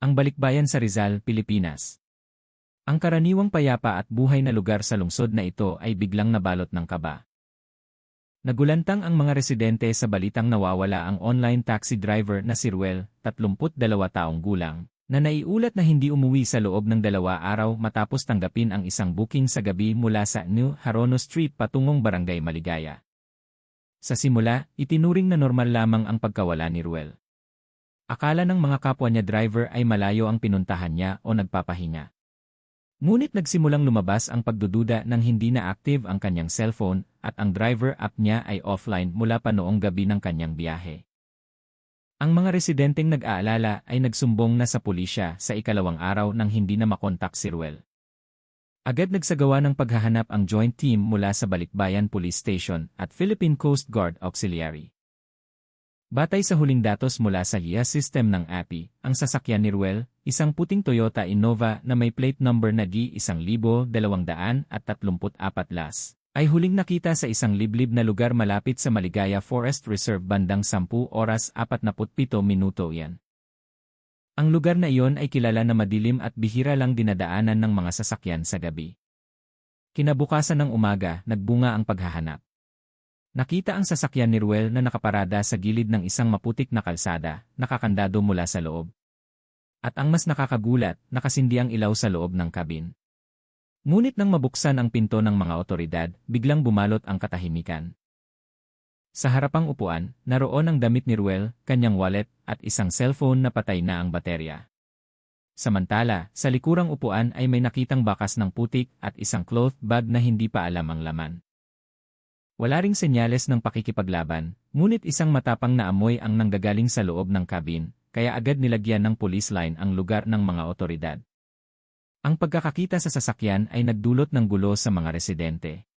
Ang Balikbayan sa Rizal, Pilipinas. Ang karaniwang payapa at buhay na lugar sa lungsod na ito ay biglang nabalot ng kaba. Nagulantang ang mga residente sa balitang nawawala ang online taxi driver na si Ruel, 32 taong gulang, na naiulat na hindi umuwi sa loob ng 2 araw matapos tanggapin ang isang booking sa gabi mula sa New Harono Street patungong Barangay Maligaya. Sa simula, itinuring na normal lamang ang pagkawala ni Ruel. Akala ng mga kapwa niya driver ay malayo ang pinuntahan niya o nagpapahinga. Ngunit nagsimulang lumabas ang pagdududa nang hindi na active ang kanyang cellphone at ang driver app niya ay offline mula pa noong gabi ng kanyang biyahe. Ang mga residenteng nag-aalala ay nagsumbong na sa pulisya sa ikalawang araw nang hindi na makontak si Ruel. Agad nagsagawa ng paghahanap ang joint team mula sa Balikbayan Police Station at Philippine Coast Guard Auxiliary. Batay sa huling datos mula sa GIA system ng API, ang sasakyan ni Ruel, isang puting Toyota Innova na may plate number na D1234 las, ay huling nakita sa isang liblib na lugar malapit sa Maligaya Forest Reserve bandang 10:47 yan. Ang lugar na iyon ay kilala na madilim at bihira lang dinadaanan ng mga sasakyan sa gabi. Kinabukasan ng umaga, nagbunga ang paghahanap. Nakita ang sasakyan ni Ruel na nakaparada sa gilid ng isang maputik na kalsada, nakakandado mula sa loob. At ang mas nakakagulat, nakasindi ang ilaw sa loob ng kabin. Ngunit nang mabuksan ang pinto ng mga otoridad, biglang bumalot ang katahimikan. Sa harapang upuan, naroon ang damit ni Ruel, kanyang wallet, at isang cellphone na patay na ang baterya. Samantala, sa likurang upuan ay may nakitang bakas ng putik at isang cloth bag na hindi pa alam ang laman. Wala ring senyales ng pakikipaglaban, ngunit isang matapang na amoy ang nanggagaling sa loob ng kabin, kaya agad nilagyan ng police line ang lugar ng mga otoridad. Ang pagkakakita sa sasakyan ay nagdulot ng gulo sa mga residente.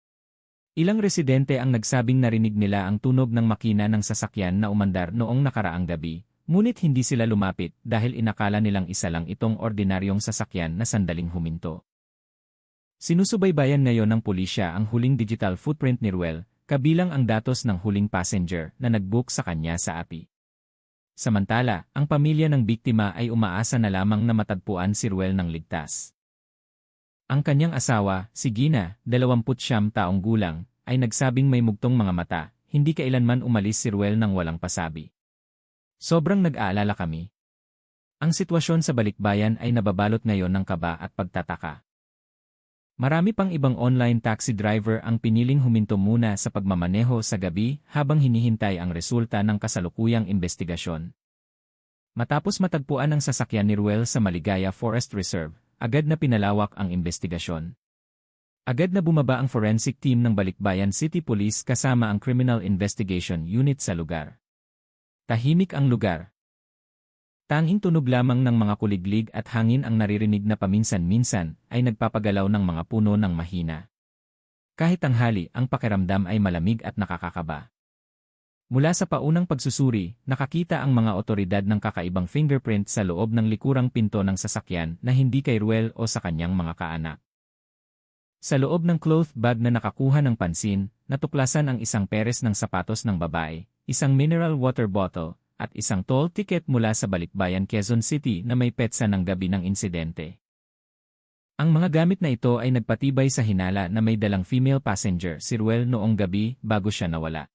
Ilang residente ang nagsabing narinig nila ang tunog ng makina ng sasakyan na umandar noong nakaraang gabi, ngunit hindi sila lumapit dahil inakala nilang isa lang itong ordinaryong sasakyan na sandaling huminto. Sinusubaybayan ngayon ng pulisya ang huling digital footprint ni Ruel, kabilang ang datos ng huling passenger na nag-book sa kanya sa API. Samantala, ang pamilya ng biktima ay umaasa na lamang na matagpuan si Ruel ng ligtas. Ang kanyang asawa, si Gina, 29 taong gulang, ay nagsabing may mugtong mga mata, hindi kailanman umalis si Ruel nang walang pasabi. Sobrang nag-aalala kami. Ang sitwasyon sa Balikbayan ay nababalot ngayon ng kaba at pagtataka. Marami pang ibang online taxi driver ang piniling huminto muna sa pagmamaneho sa gabi habang hinihintay ang resulta ng kasalukuyang investigasyon. Matapos matagpuan ang sasakyan ni Ruel sa Maligaya Forest Reserve, agad na pinalawak ang investigasyon. Agad na bumaba ang forensic team ng Balikbayan City Police kasama ang Criminal Investigation Unit sa lugar. Tahimik ang lugar. Tanging tunog lamang ng mga kuliglig at hangin ang naririnig na paminsan-minsan ay nagpapagalaw ng mga puno ng mahina. Kahit tanghali, ang pakiramdam ay malamig at nakakakaba. Mula sa paunang pagsusuri, nakakita ang mga otoridad ng kakaibang fingerprint sa loob ng likurang pinto ng sasakyan na hindi kay Ruel o sa kanyang mga kaanak. Sa loob ng cloth bag na nakakuha ng pansin, natuklasan ang isang peres ng sapatos ng babae, isang mineral water bottle, at isang toll ticket mula sa Balikbayan, Quezon City na may petsa ng gabi ng insidente. Ang mga gamit na ito ay nagpatibay sa hinala na may dalang female passenger si Ruel noong gabi bago siya nawala.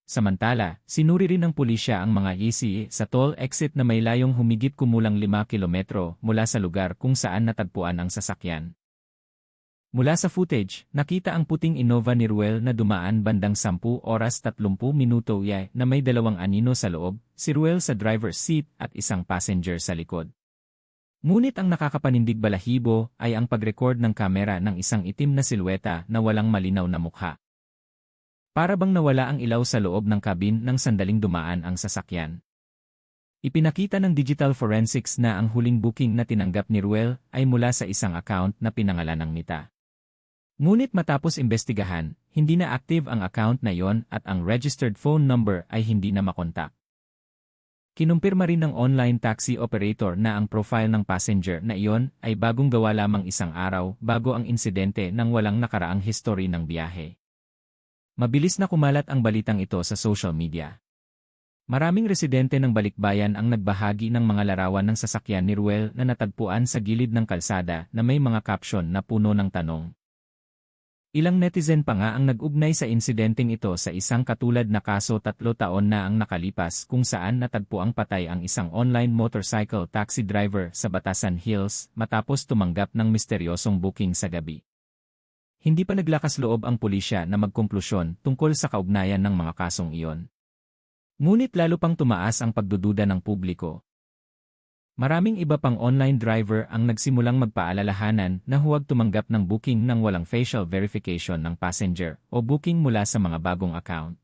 Samantala, sinuri rin ng pulisya ang mga ECE sa toll exit na may layong humigit kumulang 5 kilometro mula sa lugar kung saan natagpuan ang sasakyan. Mula sa footage, nakita ang puting Innova ni Ruel na dumaan bandang 10:30 na may 2 anino sa loob, si Ruel sa driver's seat at isang passenger sa likod. Ngunit ang nakakapanindig balahibo ay ang pag-record ng kamera ng isang itim na silweta na walang malinaw na mukha. Para bang nawala ang ilaw sa loob ng kabin nang sandaling dumaan ang sasakyan. Ipinakita ng digital forensics na ang huling booking na tinanggap ni Ruel ay mula sa isang account na pinangalan ng Nita. Ngunit matapos imbestigahan, hindi na active ang account na yon at ang registered phone number ay hindi na makontak. Kinumpirma rin ng online taxi operator na ang profile ng passenger na iyon ay bagong gawa lamang isang araw bago ang insidente nang walang nakaraang history ng biyahe. Mabilis na kumalat ang balitang ito sa social media. Maraming residente ng Balikbayan ang nagbahagi ng mga larawan ng sasakyan ni Ruel na natagpuan sa gilid ng kalsada na may mga caption na puno ng tanong. Ilang netizen pa nga ang nag-ugnay sa insidenteng ito sa isang katulad na kaso 3 taon na ang nakalipas kung saan natagpuang patay ang isang online motorcycle taxi driver sa Batasan Hills matapos tumanggap ng misteryosong booking sa gabi. Hindi pa naglakas loob ang pulisya na magkonklusyon tungkol sa kaugnayan ng mga kasong iyon. Ngunit lalo pang tumaas ang pagdududa ng publiko. Maraming iba pang online driver ang nagsimulang magpaalalahanan na huwag tumanggap ng booking ng walang facial verification ng passenger o booking mula sa mga bagong account.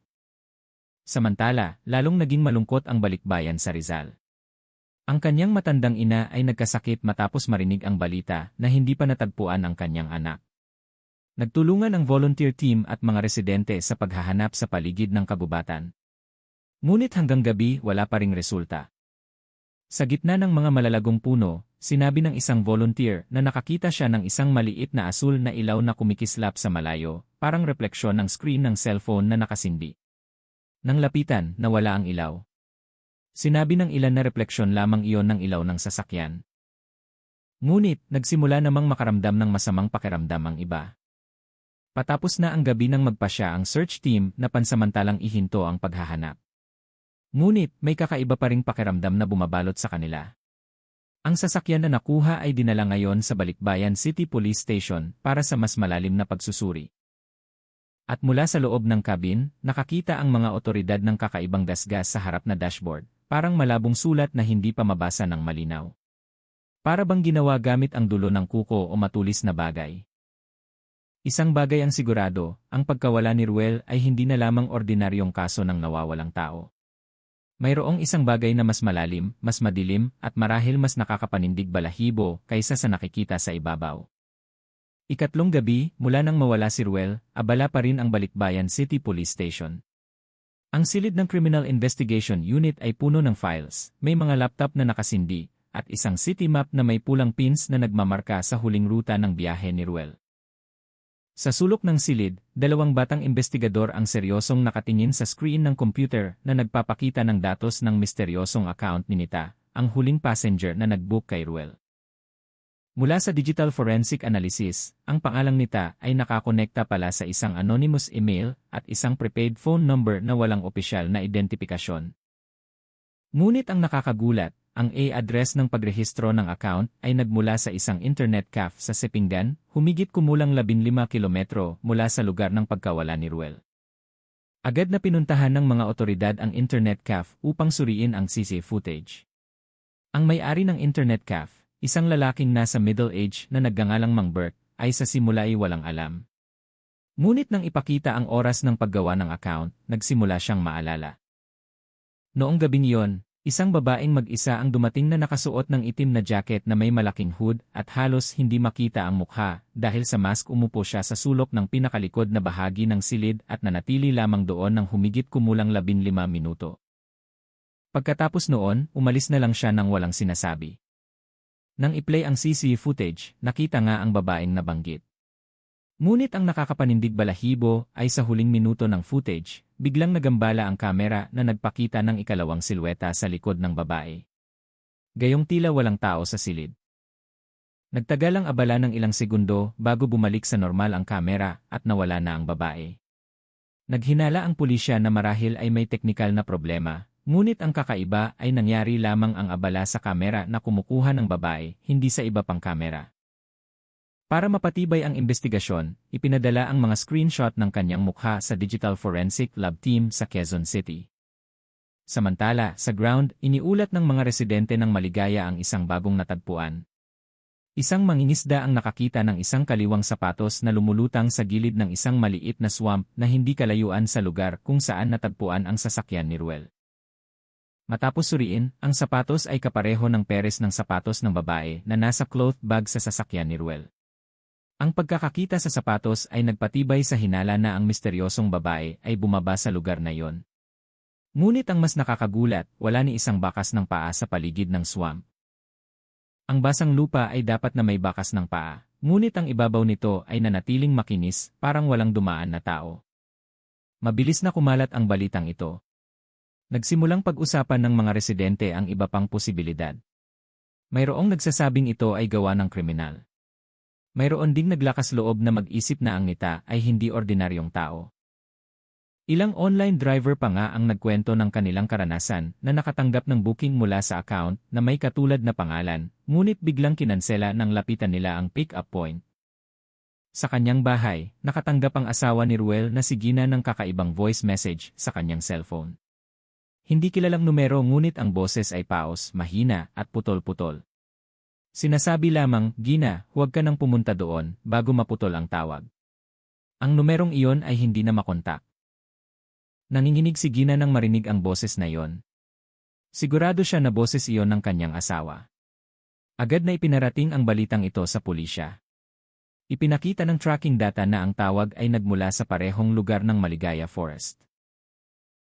Samantala, lalong naging malungkot ang Balikbayan sa Rizal. Ang kanyang matandang ina ay nagkasakit matapos marinig ang balita na hindi pa natagpuan ang kanyang anak. Nagtulungan ang volunteer team at mga residente sa paghahanap sa paligid ng kagubatan. Ngunit hanggang gabi wala pa ring resulta. Sa gitna ng mga malalagong puno, sinabi ng isang volunteer na nakakita siya ng isang maliit na asul na ilaw na kumikislap sa malayo, parang refleksyon ng screen ng cellphone na nakasindi. Nang lapitan, nawala ang ilaw. Sinabi ng ilan na refleksyon lamang iyon ng ilaw ng sasakyan. Ngunit, nagsimula namang makaramdam ng masamang pakiramdam ang iba. Patapos na ang gabi nang magpasya ang search team na pansamantalang ihinto ang paghahanap. Ngunit, may kakaiba pa ring pakiramdam na bumabalot sa kanila. Ang sasakyan na nakuha ay dinala ngayon sa Balikbayan City Police Station para sa mas malalim na pagsusuri. At mula sa loob ng cabin, nakakita ang mga otoridad ng kakaibang gasgas sa harap na dashboard, parang malabong sulat na hindi pa mabasa ng malinaw. Para bang ginawa gamit ang dulo ng kuko o matulis na bagay. Isang bagay ang sigurado, ang pagkawala ni Ruel ay hindi na lamang ordinaryong kaso ng nawawalang tao. Mayroong isang bagay na mas malalim, mas madilim, at marahil mas nakakapanindig balahibo kaysa sa nakikita sa ibabaw. Ikatlong gabi, mula nang mawala si Ruel, abala pa rin ang Balikbayan City Police Station. Ang silid ng Criminal Investigation Unit ay puno ng files, may mga laptop na nakasindi, at isang city map na may pulang pins na nagmamarka sa huling ruta ng biyahe ni Ruel. Sa sulok ng silid, 2 batang investigador ang seryosong nakatingin sa screen ng computer na nagpapakita ng datos ng misteryosong account ni Nita, ang huling passenger na nag-book kay Ruel. Mula sa digital forensic analysis, ang pangalang Nita ay nakakonekta pala sa isang anonymous email at isang prepaid phone number na walang opisyal na identifikasyon. Ngunit ang nakakagulat, ang address ng pagrehistro ng account ay nagmula sa isang internet cafe sa Sipingan, humigit kumulang 15 kilometro mula sa lugar ng pagkawala ni Ruel. Agad na pinuntahan ng mga otoridad ang internet cafe upang suriin ang CCTV footage. Ang may-ari ng internet cafe, isang lalaking nasa middle age na nagngangalang Mang Bert, ay sa simula ay walang alam. Ngunit nang ipakita ang oras ng paggawa ng account, nagsimula siyang maalala. Noong gabing iyon, isang babaeng mag-isa ang dumating na nakasuot ng itim na jacket na may malaking hood at halos hindi makita ang mukha dahil sa mask. Umupo siya sa sulok ng pinakalikod na bahagi ng silid at nanatili lamang doon ng humigit kumulang 15 minuto. Pagkatapos noon, umalis na lang siya nang walang sinasabi. Nang i-play ang CCTV footage, nakita nga ang babaeng nabanggit. Ngunit ang nakakapanindig balahibo ay sa huling minuto ng footage, biglang nagambala ang kamera na nagpakita ng ikalawang silweta sa likod ng babae. Gayong tila walang tao sa silid. Nagtagal ang abala ng ilang segundo bago bumalik sa normal ang kamera at nawala na ang babae. Naghinala ang pulisya na marahil ay may teknikal na problema, ngunit ang kakaiba ay nangyari lamang ang abala sa kamera na kumukuha ng babae, hindi sa iba pang kamera. Para mapatibay ang investigasyon, ipinadala ang mga screenshot ng kanyang mukha sa Digital Forensic Lab Team sa Quezon City. Samantala, sa ground, iniulat ng mga residente ng Maligaya ang isang bagong natagpuan. Isang mangingisda ang nakakita ng isang kaliwang sapatos na lumulutang sa gilid ng isang maliit na swamp na hindi kalayuan sa lugar kung saan natagpuan ang sasakyan ni Ruel. Matapos suriin, ang sapatos ay kapareho ng peres ng sapatos ng babae na nasa cloth bag sa sasakyan ni Ruel. Ang pagkakakita sa sapatos ay nagpatibay sa hinala na ang misteryosong babae ay bumaba sa lugar na iyon. Ngunit ang mas nakakagulat, wala ni isang bakas ng paa sa paligid ng swamp. Ang basang lupa ay dapat na may bakas ng paa, ngunit ang ibabaw nito ay nanatiling makinis, parang walang dumaan na tao. Mabilis na kumalat ang balitang ito. Nagsimulang pag-usapan ng mga residente ang iba pang posibilidad. Mayroong nagsasabing ito ay gawa ng kriminal. Mayroon ding naglakas loob na mag-isip na ang nita ay hindi ordinaryong tao. Ilang online driver pa nga ang nagkwento ng kanilang karanasan na nakatanggap ng booking mula sa account na may katulad na pangalan, ngunit biglang kinansela nang lapitan nila ang pick-up point. Sa kanyang bahay, nakatanggap ang asawa ni Ruel na si Gina ng kakaibang voice message sa kanyang cellphone. Hindi kilalang numero ngunit ang boses ay paos, mahina at putol-putol. Sinasabi lamang, Gina, huwag ka nang pumunta doon bago maputol ang tawag. Ang numerong iyon ay hindi na makontak. Nanginginig si Gina nang marinig ang boses na iyon. Sigurado siya na boses iyon ng kanyang asawa. Agad na ipinarating ang balitang ito sa pulisya. Ipinakita ng tracking data na ang tawag ay nagmula sa parehong lugar ng Maligaya Forest.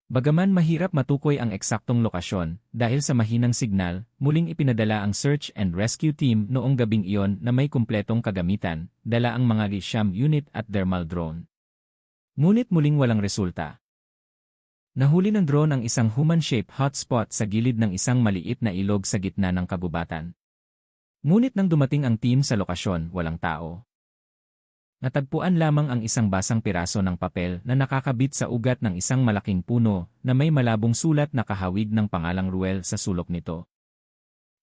Bagaman mahirap matukoy ang eksaktong lokasyon, dahil sa mahinang signal, muling ipinadala ang search and rescue team noong gabing iyon na may kumpletong kagamitan, dala ang mga Lisham unit at thermal drone. Ngunit muling walang resulta. Nahuli ng drone ang isang human-shaped hotspot sa gilid ng isang maliit na ilog sa gitna ng kagubatan. Ngunit nang dumating ang team sa lokasyon, walang tao. Natagpuan lamang ang isang basang piraso ng papel na nakakabit sa ugat ng isang malaking puno na may malabong sulat na kahawig ng pangalang Ruel sa sulok nito.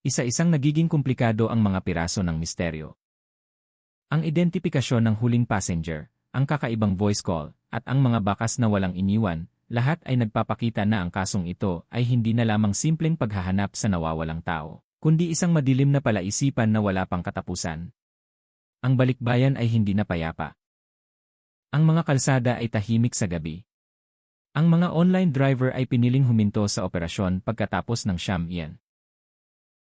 Isa-isang nagiging komplikado ang mga piraso ng misteryo. Ang identifikasyon ng huling passenger, ang kakaibang voice call, at ang mga bakas na walang iniwan, lahat ay nagpapakita na ang kasong ito ay hindi na lamang simpleng paghahanap sa nawawalang tao, kundi isang madilim na palaisipan na wala pang katapusan. Ang balikbayan ay hindi na payapa. Ang mga kalsada ay tahimik sa gabi. Ang mga online driver ay piniling huminto sa operasyon pagkatapos ng siyam iyan.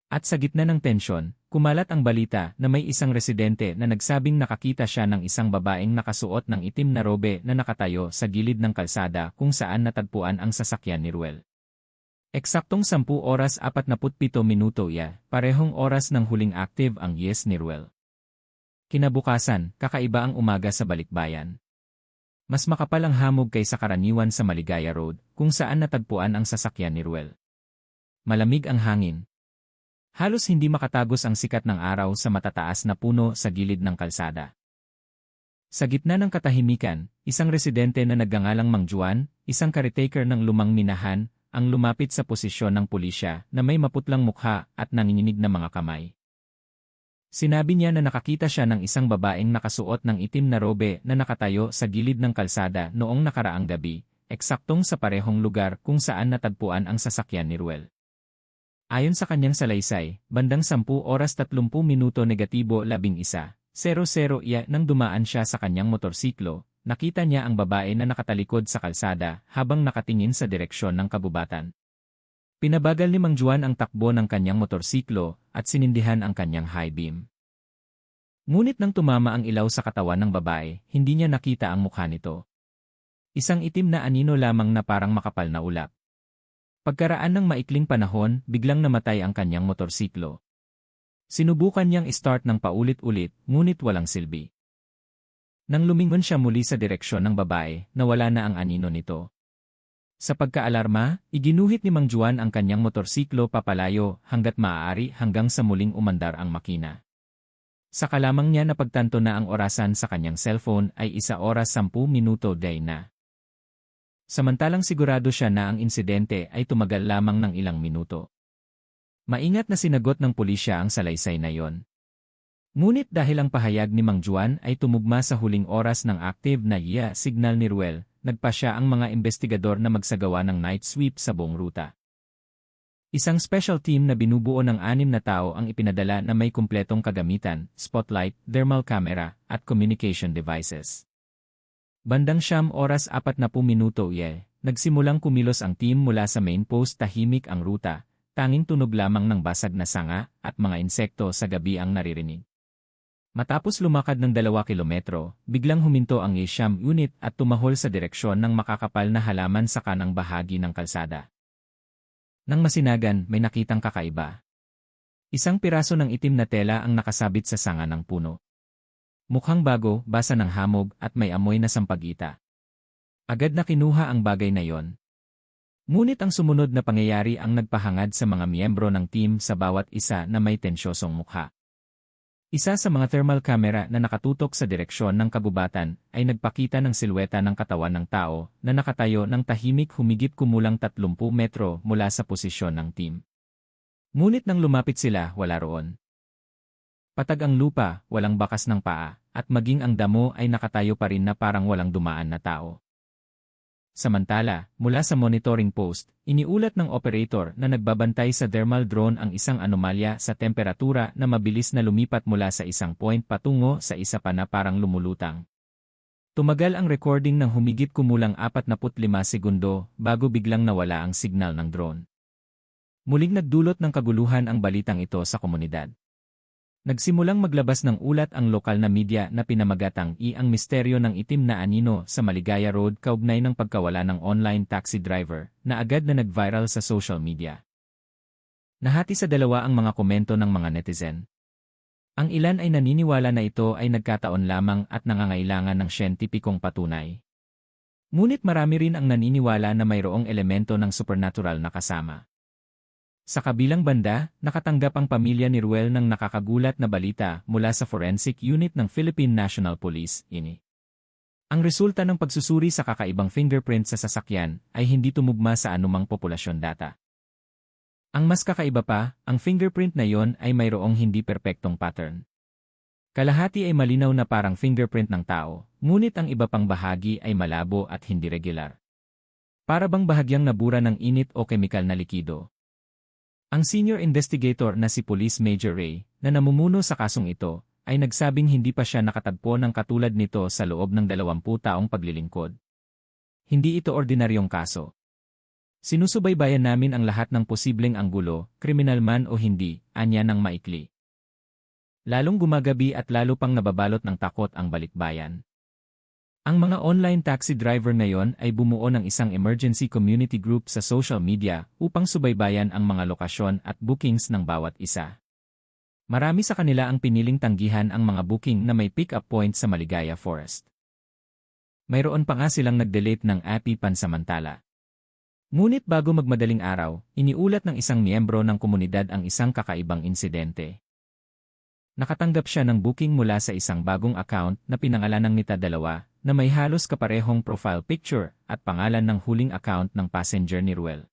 At sa gitna ng tensyon, kumalat ang balita na may isang residente na nagsabing nakakita siya ng isang babaeng nakasuot ng itim na robe na nakatayo sa gilid ng kalsada kung saan natagpuan ang sasakyan ni Ruel. Eksaktong 10:47 minuto parehong oras ng huling active ang yes ni Ruel. Kinabukasan, kakaiba ang umaga sa balikbayan. Mas makapal ang hamog kaysa karaniwan sa Maligaya Road, kung saan natagpuan ang sasakyan ni Ruel. Malamig ang hangin. Halos hindi makatagos ang sikat ng araw sa matataas na puno sa gilid ng kalsada. Sa gitna ng katahimikan, isang residente na nagngangalang Mang Juan, isang caretaker ng lumang minahan, ang lumapit sa posisyon ng pulisya na may maputlang mukha at nanginginig na mga kamay. Sinabi niya na nakakita siya ng isang babaeng nakasuot ng itim na robe na nakatayo sa gilid ng kalsada noong nakaraang gabi, eksaktong sa parehong lugar kung saan natagpuan ang sasakyan ni Ruel. Ayon sa kanyang salaysay, bandang 10:30 -11:00 nang dumaan siya sa kanyang motorsiklo, nakita niya ang babae na nakatalikod sa kalsada habang nakatingin sa direksyon ng kagubatan. Pinabagal ni Mang Juan ang takbo ng kanyang motorsiklo at sinindihan ang kanyang high beam. Ngunit nang tumama ang ilaw sa katawan ng babae, hindi niya nakita ang mukha nito. Isang itim na anino lamang na parang makapal na ulap. Pagkaraan ng maikling panahon, biglang namatay ang kanyang motorsiklo. Sinubukan niyang i-start ng paulit-ulit, ngunit walang silbi. Nang lumingon siya muli sa direksyon ng babae, nawala na ang anino nito. Sa pagkaalarma, iginuhit ni Mang Juan ang kanyang motorsiklo papalayo hanggat maaari hanggang sa muling umandar ang makina. Saka lamang niya napagtanto na ang orasan sa kanyang cellphone ay 1:10 na. Samantalang sigurado siya na ang insidente ay tumagal lamang ng ilang minuto. Maingat na sinagot ng pulisya ang salaysay na yon. Ngunit dahil ang pahayag ni Mang Juan ay tumugma sa huling oras ng active na signal ni Ruel, nagpa siya ang mga investigador na magsagawa ng night sweep sa buong ruta. Isang special team na binubuo ng 6 na tao ang ipinadala na may kumpletong kagamitan, spotlight, thermal camera, at communication devices. Bandang 9:40 nagsimulang kumilos ang team mula sa main post. Tahimik ang ruta, tanging tunog lamang ng basag na sanga at mga insekto sa gabi ang naririnig. Matapos lumakad ng 2 kilometro, biglang huminto ang Lisham unit at tumahol sa direksyon ng makakapal na halaman sa kanang bahagi ng kalsada. Nang masinagan, may nakitang kakaiba. Isang piraso ng itim na tela ang nakasabit sa sanga ng puno. Mukhang bago, basa ng hamog at may amoy na sampagita. Agad na kinuha ang bagay na yon. Ngunit ang sumunod na pangyayari ang nagpahangad sa mga miyembro ng team sa bawat isa na may tensyosong mukha. Isa sa mga thermal camera na nakatutok sa direksyon ng kagubatan ay nagpakita ng silweta ng katawan ng tao na nakatayo ng tahimik humigit kumulang 30 metro mula sa posisyon ng team. Ngunit nang lumapit sila, wala roon. Patag ang lupa, walang bakas ng paa, at maging ang damo ay nakatayo pa rin na parang walang dumaan na tao. Samantala, mula sa monitoring post, iniulat ng operator na nagbabantay sa thermal drone ang isang anomalya sa temperatura na mabilis na lumipat mula sa isang point patungo sa isa pa na parang lumulutang. Tumagal ang recording ng humigit kumulang 45 segundo bago biglang nawala ang signal ng drone. Muling nagdulot ng kaguluhan ang balitang ito sa komunidad. Nagsimulang maglabas ng ulat ang lokal na media na pinamagatang ang misteryo ng itim na anino sa Maligaya Road kaugnay ng pagkawala ng online taxi driver na agad na nag-viral sa social media. Nahati sa dalawa ang mga komento ng mga netizen. Ang ilan ay naniniwala na ito ay nagkataon lamang at nangangailangan ng siyentipikong patunay. Ngunit marami rin ang naniniwala na mayroong elemento ng supernatural na kasama. Sa kabilang banda, nakatanggap ang pamilya ni Ruel ng nakakagulat na balita mula sa Forensic Unit ng Philippine National Police, INI. Ang resulta ng pagsusuri sa kakaibang fingerprint sa sasakyan ay hindi tumugma sa anumang populasyon data. Ang mas kakaiba pa, ang fingerprint na yon ay mayroong hindi perpektong pattern. Kalahati ay malinaw na parang fingerprint ng tao, ngunit ang iba pang bahagi ay malabo at hindi regular. Para bang bahagyang nabura ng init o kemikal na likido. Ang senior investigator na si Police Major Ray, na namumuno sa kasong ito, ay nagsabing hindi pa siya nakatagpo ng katulad nito sa loob ng 20 taong paglilingkod. Hindi ito ordinaryong kaso. Sinusubaybayan namin ang lahat ng posibleng anggulo, kriminal man o hindi, anya ng maikli. Lalong gumagabi at lalo pang nababalot ng takot ang balikbayan. Ang mga online taxi driver ngayon ay bumuo ng isang emergency community group sa social media upang subaybayan ang mga lokasyon at bookings ng bawat isa. Marami sa kanila ang piniling tanggihan ang mga booking na may pick-up point sa Maligaya Forest. Mayroon pa nga silang nag-delete ng API pansamantala. Ngunit bago magmadaling araw, iniulat ng isang miyembro ng komunidad ang isang kakaibang insidente. Nakatanggap siya ng booking mula sa isang bagong account na pinangalan ng nita-dalawa na may halos kaparehong profile picture at pangalan ng huling account ng passenger ni Ruel.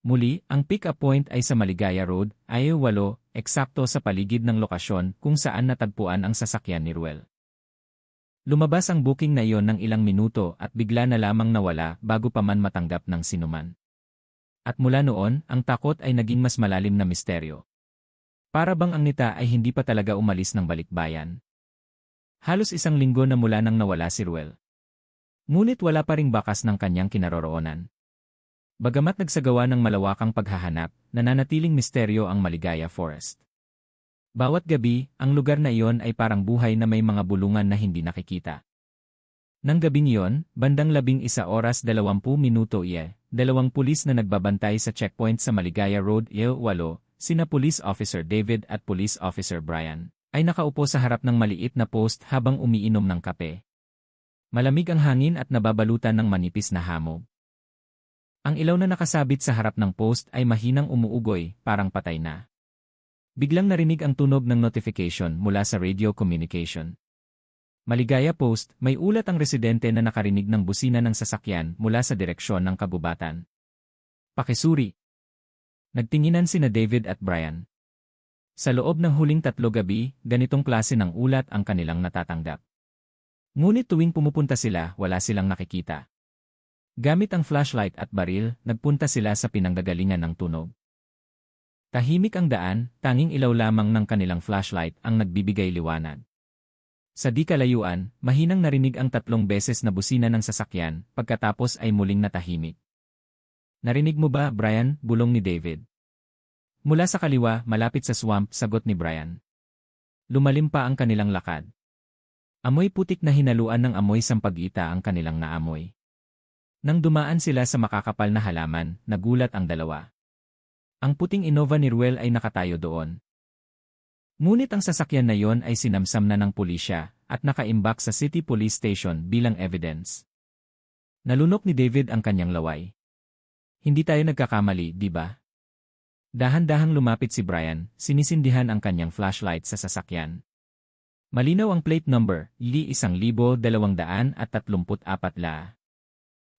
Muli, ang pick-up point ay sa Maligaya Road, I-8, eksakto sa paligid ng lokasyon kung saan natagpuan ang sasakyan ni Ruel. Lumabas ang booking na iyon ng ilang minuto at bigla na lamang nawala bago pa man matanggap ng sinuman. At mula noon, ang takot ay naging mas malalim na misteryo. Para bang ang nita ay hindi pa talaga umalis ng balikbayan. Halos isang linggo na mula nang nawala si Ruel. Ngunit wala pa ring bakas ng kanyang kinaroroonan. Bagamat nagsagawa ng malawakang paghahanap, nananatiling misteryo ang Maligaya Forest. Bawat gabi, ang lugar na iyon ay parang buhay na may mga bulungan na hindi nakikita. Nang gabing iyon, bandang 11:20 dalawang pulis na nagbabantay sa checkpoint sa Maligaya Road, I-8, sina Police Officer David at Police Officer Brian, ay nakaupo sa harap ng maliit na post habang umiinom ng kape. Malamig ang hangin at nababalutan ng manipis na hamog. Ang ilaw na nakasabit sa harap ng post ay mahinang umuugoy, parang patay na. Biglang narinig ang tunog ng notification mula sa radio communication. Maligaya Post, may ulat ang residente na nakarinig ng busina ng sasakyan mula sa direksyon ng kagubatan. Pakisuri. Nagtinginan sina David at Brian. Sa loob ng huling 3 gabi, ganitong klase ng ulat ang kanilang natatanggap. Ngunit tuwing pumupunta sila, wala silang nakikita. Gamit ang flashlight at baril, nagpunta sila sa pinanggagalingan ng tunog. Tahimik ang daan, tanging ilaw lamang ng kanilang flashlight ang nagbibigay liwanag. Sa di kalayuan, mahinang narinig ang 3 beses na busina ng sasakyan, pagkatapos ay muling natahimik. Narinig mo ba, Brian? Bulong ni David. Mula sa kaliwa, malapit sa swamp, sagot ni Brian. Lumalim pa ang kanilang lakad. Amoy putik na hinaluan ng amoy sampagita ang kanilang naamoy. Nang dumaan sila sa makakapal na halaman, nagulat ang dalawa. Ang puting Innova ni Ruel ay nakatayo doon. Ngunit ang sasakyan na yon ay sinamsam na ng pulisya at nakaimbak sa City Police Station bilang evidence. Nalunok ni David ang kanyang laway. Hindi tayo nagkakamali, di ba? Dahan-dahang lumapit si Brian, sinisindihan ang kanyang flashlight sa sasakyan. Malinaw ang plate number, Li 1234 la.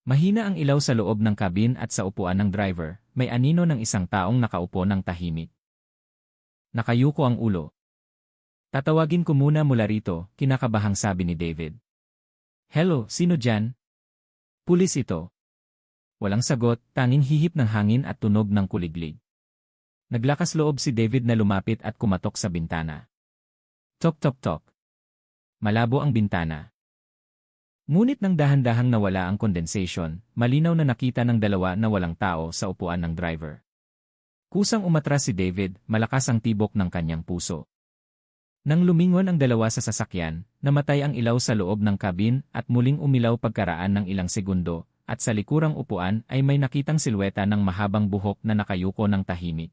Mahina ang ilaw sa loob ng cabin at sa upuan ng driver, may anino ng isang taong nakaupo ng tahimik. Nakayuko ang ulo. Tatawagin ko muna mula rito, kinakabahang sabi ni David. Hello, sino dyan? Pulis ito. Walang sagot, tanging hihip ng hangin at tunog ng kuliglig. Naglakas loob si David na lumapit at kumatok sa bintana. Tok tok tok. Malabo ang bintana. Ngunit nang dahan-dahang nawala ang condensation, malinaw na nakita ng dalawa na walang tao sa upuan ng driver. Kusang umatras si David, malakas ang tibok ng kanyang puso. Nang lumingon ang dalawa sa sasakyan, namatay ang ilaw sa loob ng kabin at muling umilaw pagkaraan ng ilang segundo, at sa likurang upuan ay may nakitang silweta ng mahabang buhok na nakayuko ng tahimik.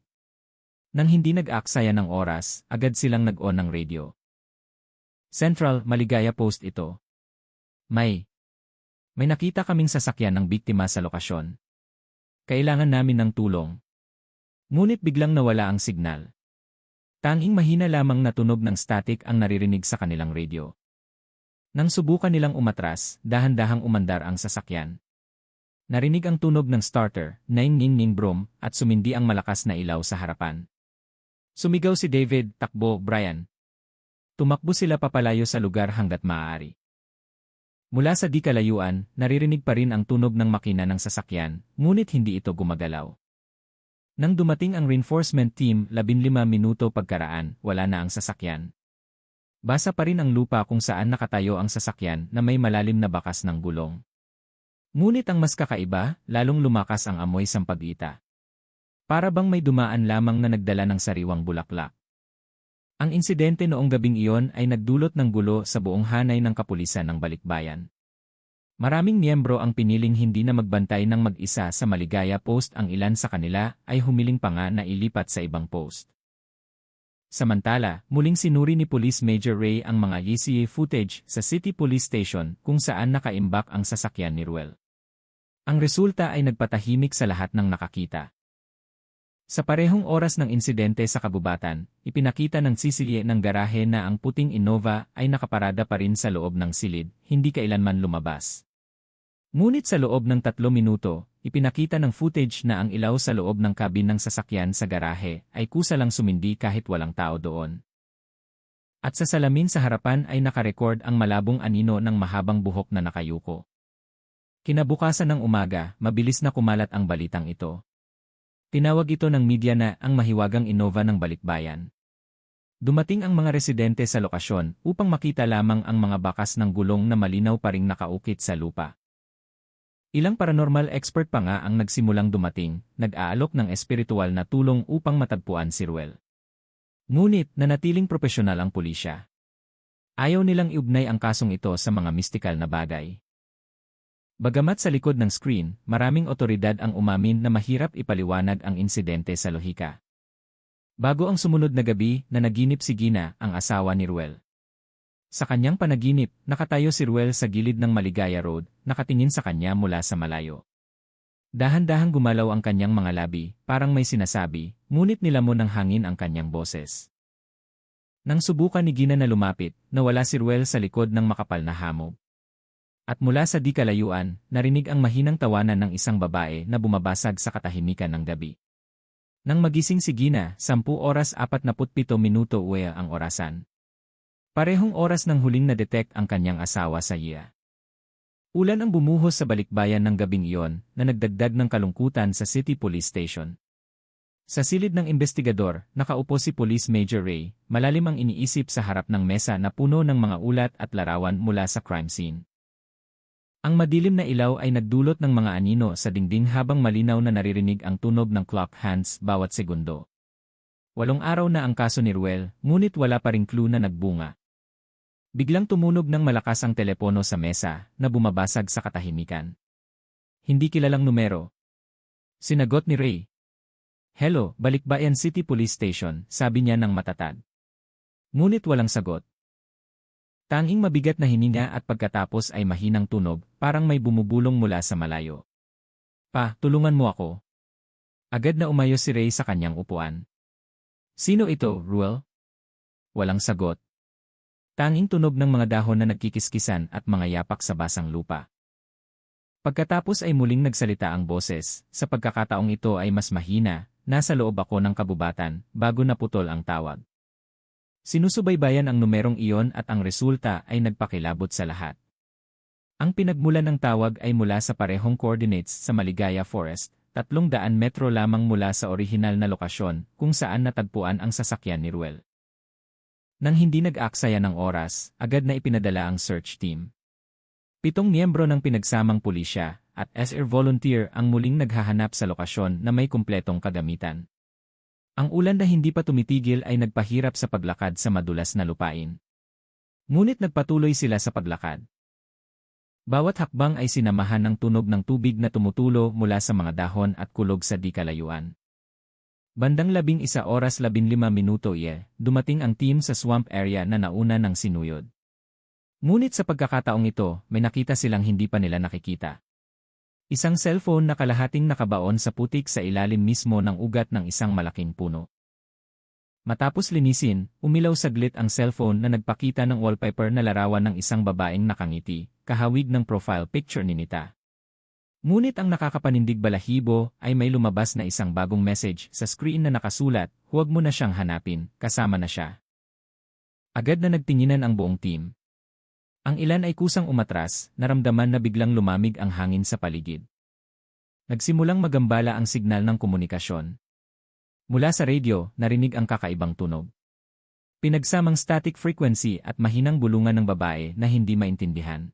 Nang hindi nag-aksaya ng oras, agad silang nag-on ng radio. Central, Maligaya Post ito. May nakita kaming sasakyan ng biktima sa lokasyon. Kailangan namin ng tulong. Ngunit biglang nawala ang signal. Tanging mahina lamang na tunog ng static ang naririnig sa kanilang radio. Nang subukan nilang umatras, dahan-dahang umandar ang sasakyan. Narinig ang tunog ng starter, ning-ning-ning brum, at sumindi ang malakas na ilaw sa harapan. Sumigaw si David, takbo, Brian. Tumakbo sila papalayo sa lugar hanggat maaari. Mula sa di kalayuan, naririnig pa rin ang tunog ng makina ng sasakyan, ngunit hindi ito gumagalaw. Nang dumating ang reinforcement team 15 minuto pagkaraan, wala na ang sasakyan. Basa pa rin ang lupa kung saan nakatayo ang sasakyan na may malalim na bakas ng gulong. Ngunit ang mas kakaiba, lalong lumakas ang amoy sampagita. Para bang may dumaan lamang na nagdala ng sariwang bulaklak. Ang insidente noong gabing iyon ay nagdulot ng gulo sa buong hanay ng kapulisan ng Balikbayan. Maraming miyembro ang piniling hindi na magbantay ng mag-isa sa Maligaya Post, ang ilan sa kanila ay humiling pa nga na ilipat sa ibang post. Samantala, muling sinuri ni Police Major Ray ang mga ECA footage sa City Police Station kung saan nakaimbak ang sasakyan ni Ruel. Ang resulta ay nagpatahimik sa lahat ng nakakita. Sa parehong oras ng insidente sa kabubatan, ipinakita ng CCTV ng garahe na ang puting Innova ay nakaparada pa rin sa loob ng silid, hindi kailanman lumabas. Ngunit sa loob ng 3 minuto, ipinakita ng footage na ang ilaw sa loob ng kabin ng sasakyan sa garahe ay kusa lang sumindi kahit walang tao doon. At sa salamin sa harapan ay nakarecord ang malabong anino ng mahabang buhok na nakayuko. Kinabukasan ng umaga, mabilis na kumalat ang balitang ito. Tinawag ito ng media na ang mahiwagang Innova ng Balikbayan. Dumating ang mga residente sa lokasyon upang makita lamang ang mga bakas ng gulong na malinaw pa ring nakaukit sa lupa. Ilang paranormal expert pa nga ang nagsimulang dumating, nag-aalok ng espiritual na tulong upang matagpuan si Ruel. Ngunit nanatiling propesyonal ang pulisya. Ayaw nilang iugnay ang kasong ito sa mga mistikal na bagay. Bagamat sa likod ng screen, maraming otoridad ang umamin na mahirap ipaliwanag ang insidente sa lohika. Bago ang sumunod na gabi, nanaginip si Gina, ang asawa ni Ruel. Sa kanyang panaginip, nakatayo si Ruel sa gilid ng Maligaya Road, nakatingin sa kanya mula sa malayo. Dahan-dahang gumalaw ang kanyang mga labi, parang may sinasabi, ngunit nilamon ng hangin ang kanyang boses. Nang subukan ni Gina na lumapit, nawala si Ruel sa likod ng makapal na hamog. At mula sa di kalayuan, narinig ang mahinang tawanan ng isang babae na bumabasag sa katahimikan ng gabi. Nang magising si Gina, 10:47 ang orasan. Parehong oras ng huling na-detect ang kanyang asawa sa iya. Ulan ang bumuhos sa Balikbayan ng gabing iyon na nagdagdag ng kalungkutan sa City Police Station. Sa silid ng investigador, nakaupo si Police Major Ray, malalim ang iniisip sa harap ng mesa na puno ng mga ulat at larawan mula sa crime scene. Ang madilim na ilaw ay nagdulot ng mga anino sa dingding habang malinaw na naririnig ang tunog ng clock hands bawat segundo. 8 araw na ang kaso ni Ruel, ngunit wala pa ring clue na nagbunga. Biglang tumunog ng malakas ang telepono sa mesa na bumabasag sa katahimikan. Hindi kilalang numero. Sinagot ni Ray. Hello, Balikbayan City Police Station, sabi niya ng matatag. Ngunit walang sagot. Tanging mabigat na hininga at pagkatapos ay mahinang tunog, parang may bumubulong mula sa malayo. Pa, tulungan mo ako. Agad na umayo si Ray sa kanyang upuan. Sino ito, Ruel? Walang sagot. Tanging tunog ng mga dahon na nagkikiskisan at mga yapak sa basang lupa. Pagkatapos ay muling nagsalita ang boses, sa pagkakataong ito ay mas mahina, nasa loob ako ng kabubatan, bago naputol ang tawag. Sinusubaybayan ang numerong iyon at ang resulta ay nagpakilabot sa lahat. Ang pinagmulan ng tawag ay mula sa parehong coordinates sa Maligaya Forest, 300 metro lamang mula sa orihinal na lokasyon kung saan natagpuan ang sasakyan ni Ruel. Nang hindi nag-aksaya ng oras, agad na ipinadala ang search team. 7 miyembro ng pinagsamang pulisya at SR volunteer ang muling naghahanap sa lokasyon na may kumpletong kagamitan. Ang ulan na hindi pa tumitigil ay nagpahirap sa paglakad sa madulas na lupain. Ngunit nagpatuloy sila sa paglakad. Bawat hakbang ay sinamahan ng tunog ng tubig na tumutulo mula sa mga dahon at kulog sa di kalayuan. Bandang 11:15 dumating ang team sa swamp area na nauna ng sinuyod. Ngunit sa pagkakataong ito, may nakita silang hindi pa nila nakikita. Isang cellphone na kalahating nakabaon sa putik sa ilalim mismo ng ugat ng isang malaking puno. Matapos linisin, umilaw saglit ang cellphone na nagpakita ng wallpaper na larawan ng isang babaeng nakangiti, kahawig ng profile picture ni Nita. Ngunit ang nakakapanindig balahibo ay may lumabas na isang bagong message sa screen na nakasulat, "Huwag mo na siyang hanapin, kasama na siya." Agad na nagtinginan ang buong team. Ang ilan ay kusang umatras, naramdaman na biglang lumamig ang hangin sa paligid. Nagsimulang magambala ang signal ng komunikasyon. Mula sa radio, narinig ang kakaibang tunog. Pinagsamang static frequency at mahinang bulungan ng babae na hindi maintindihan.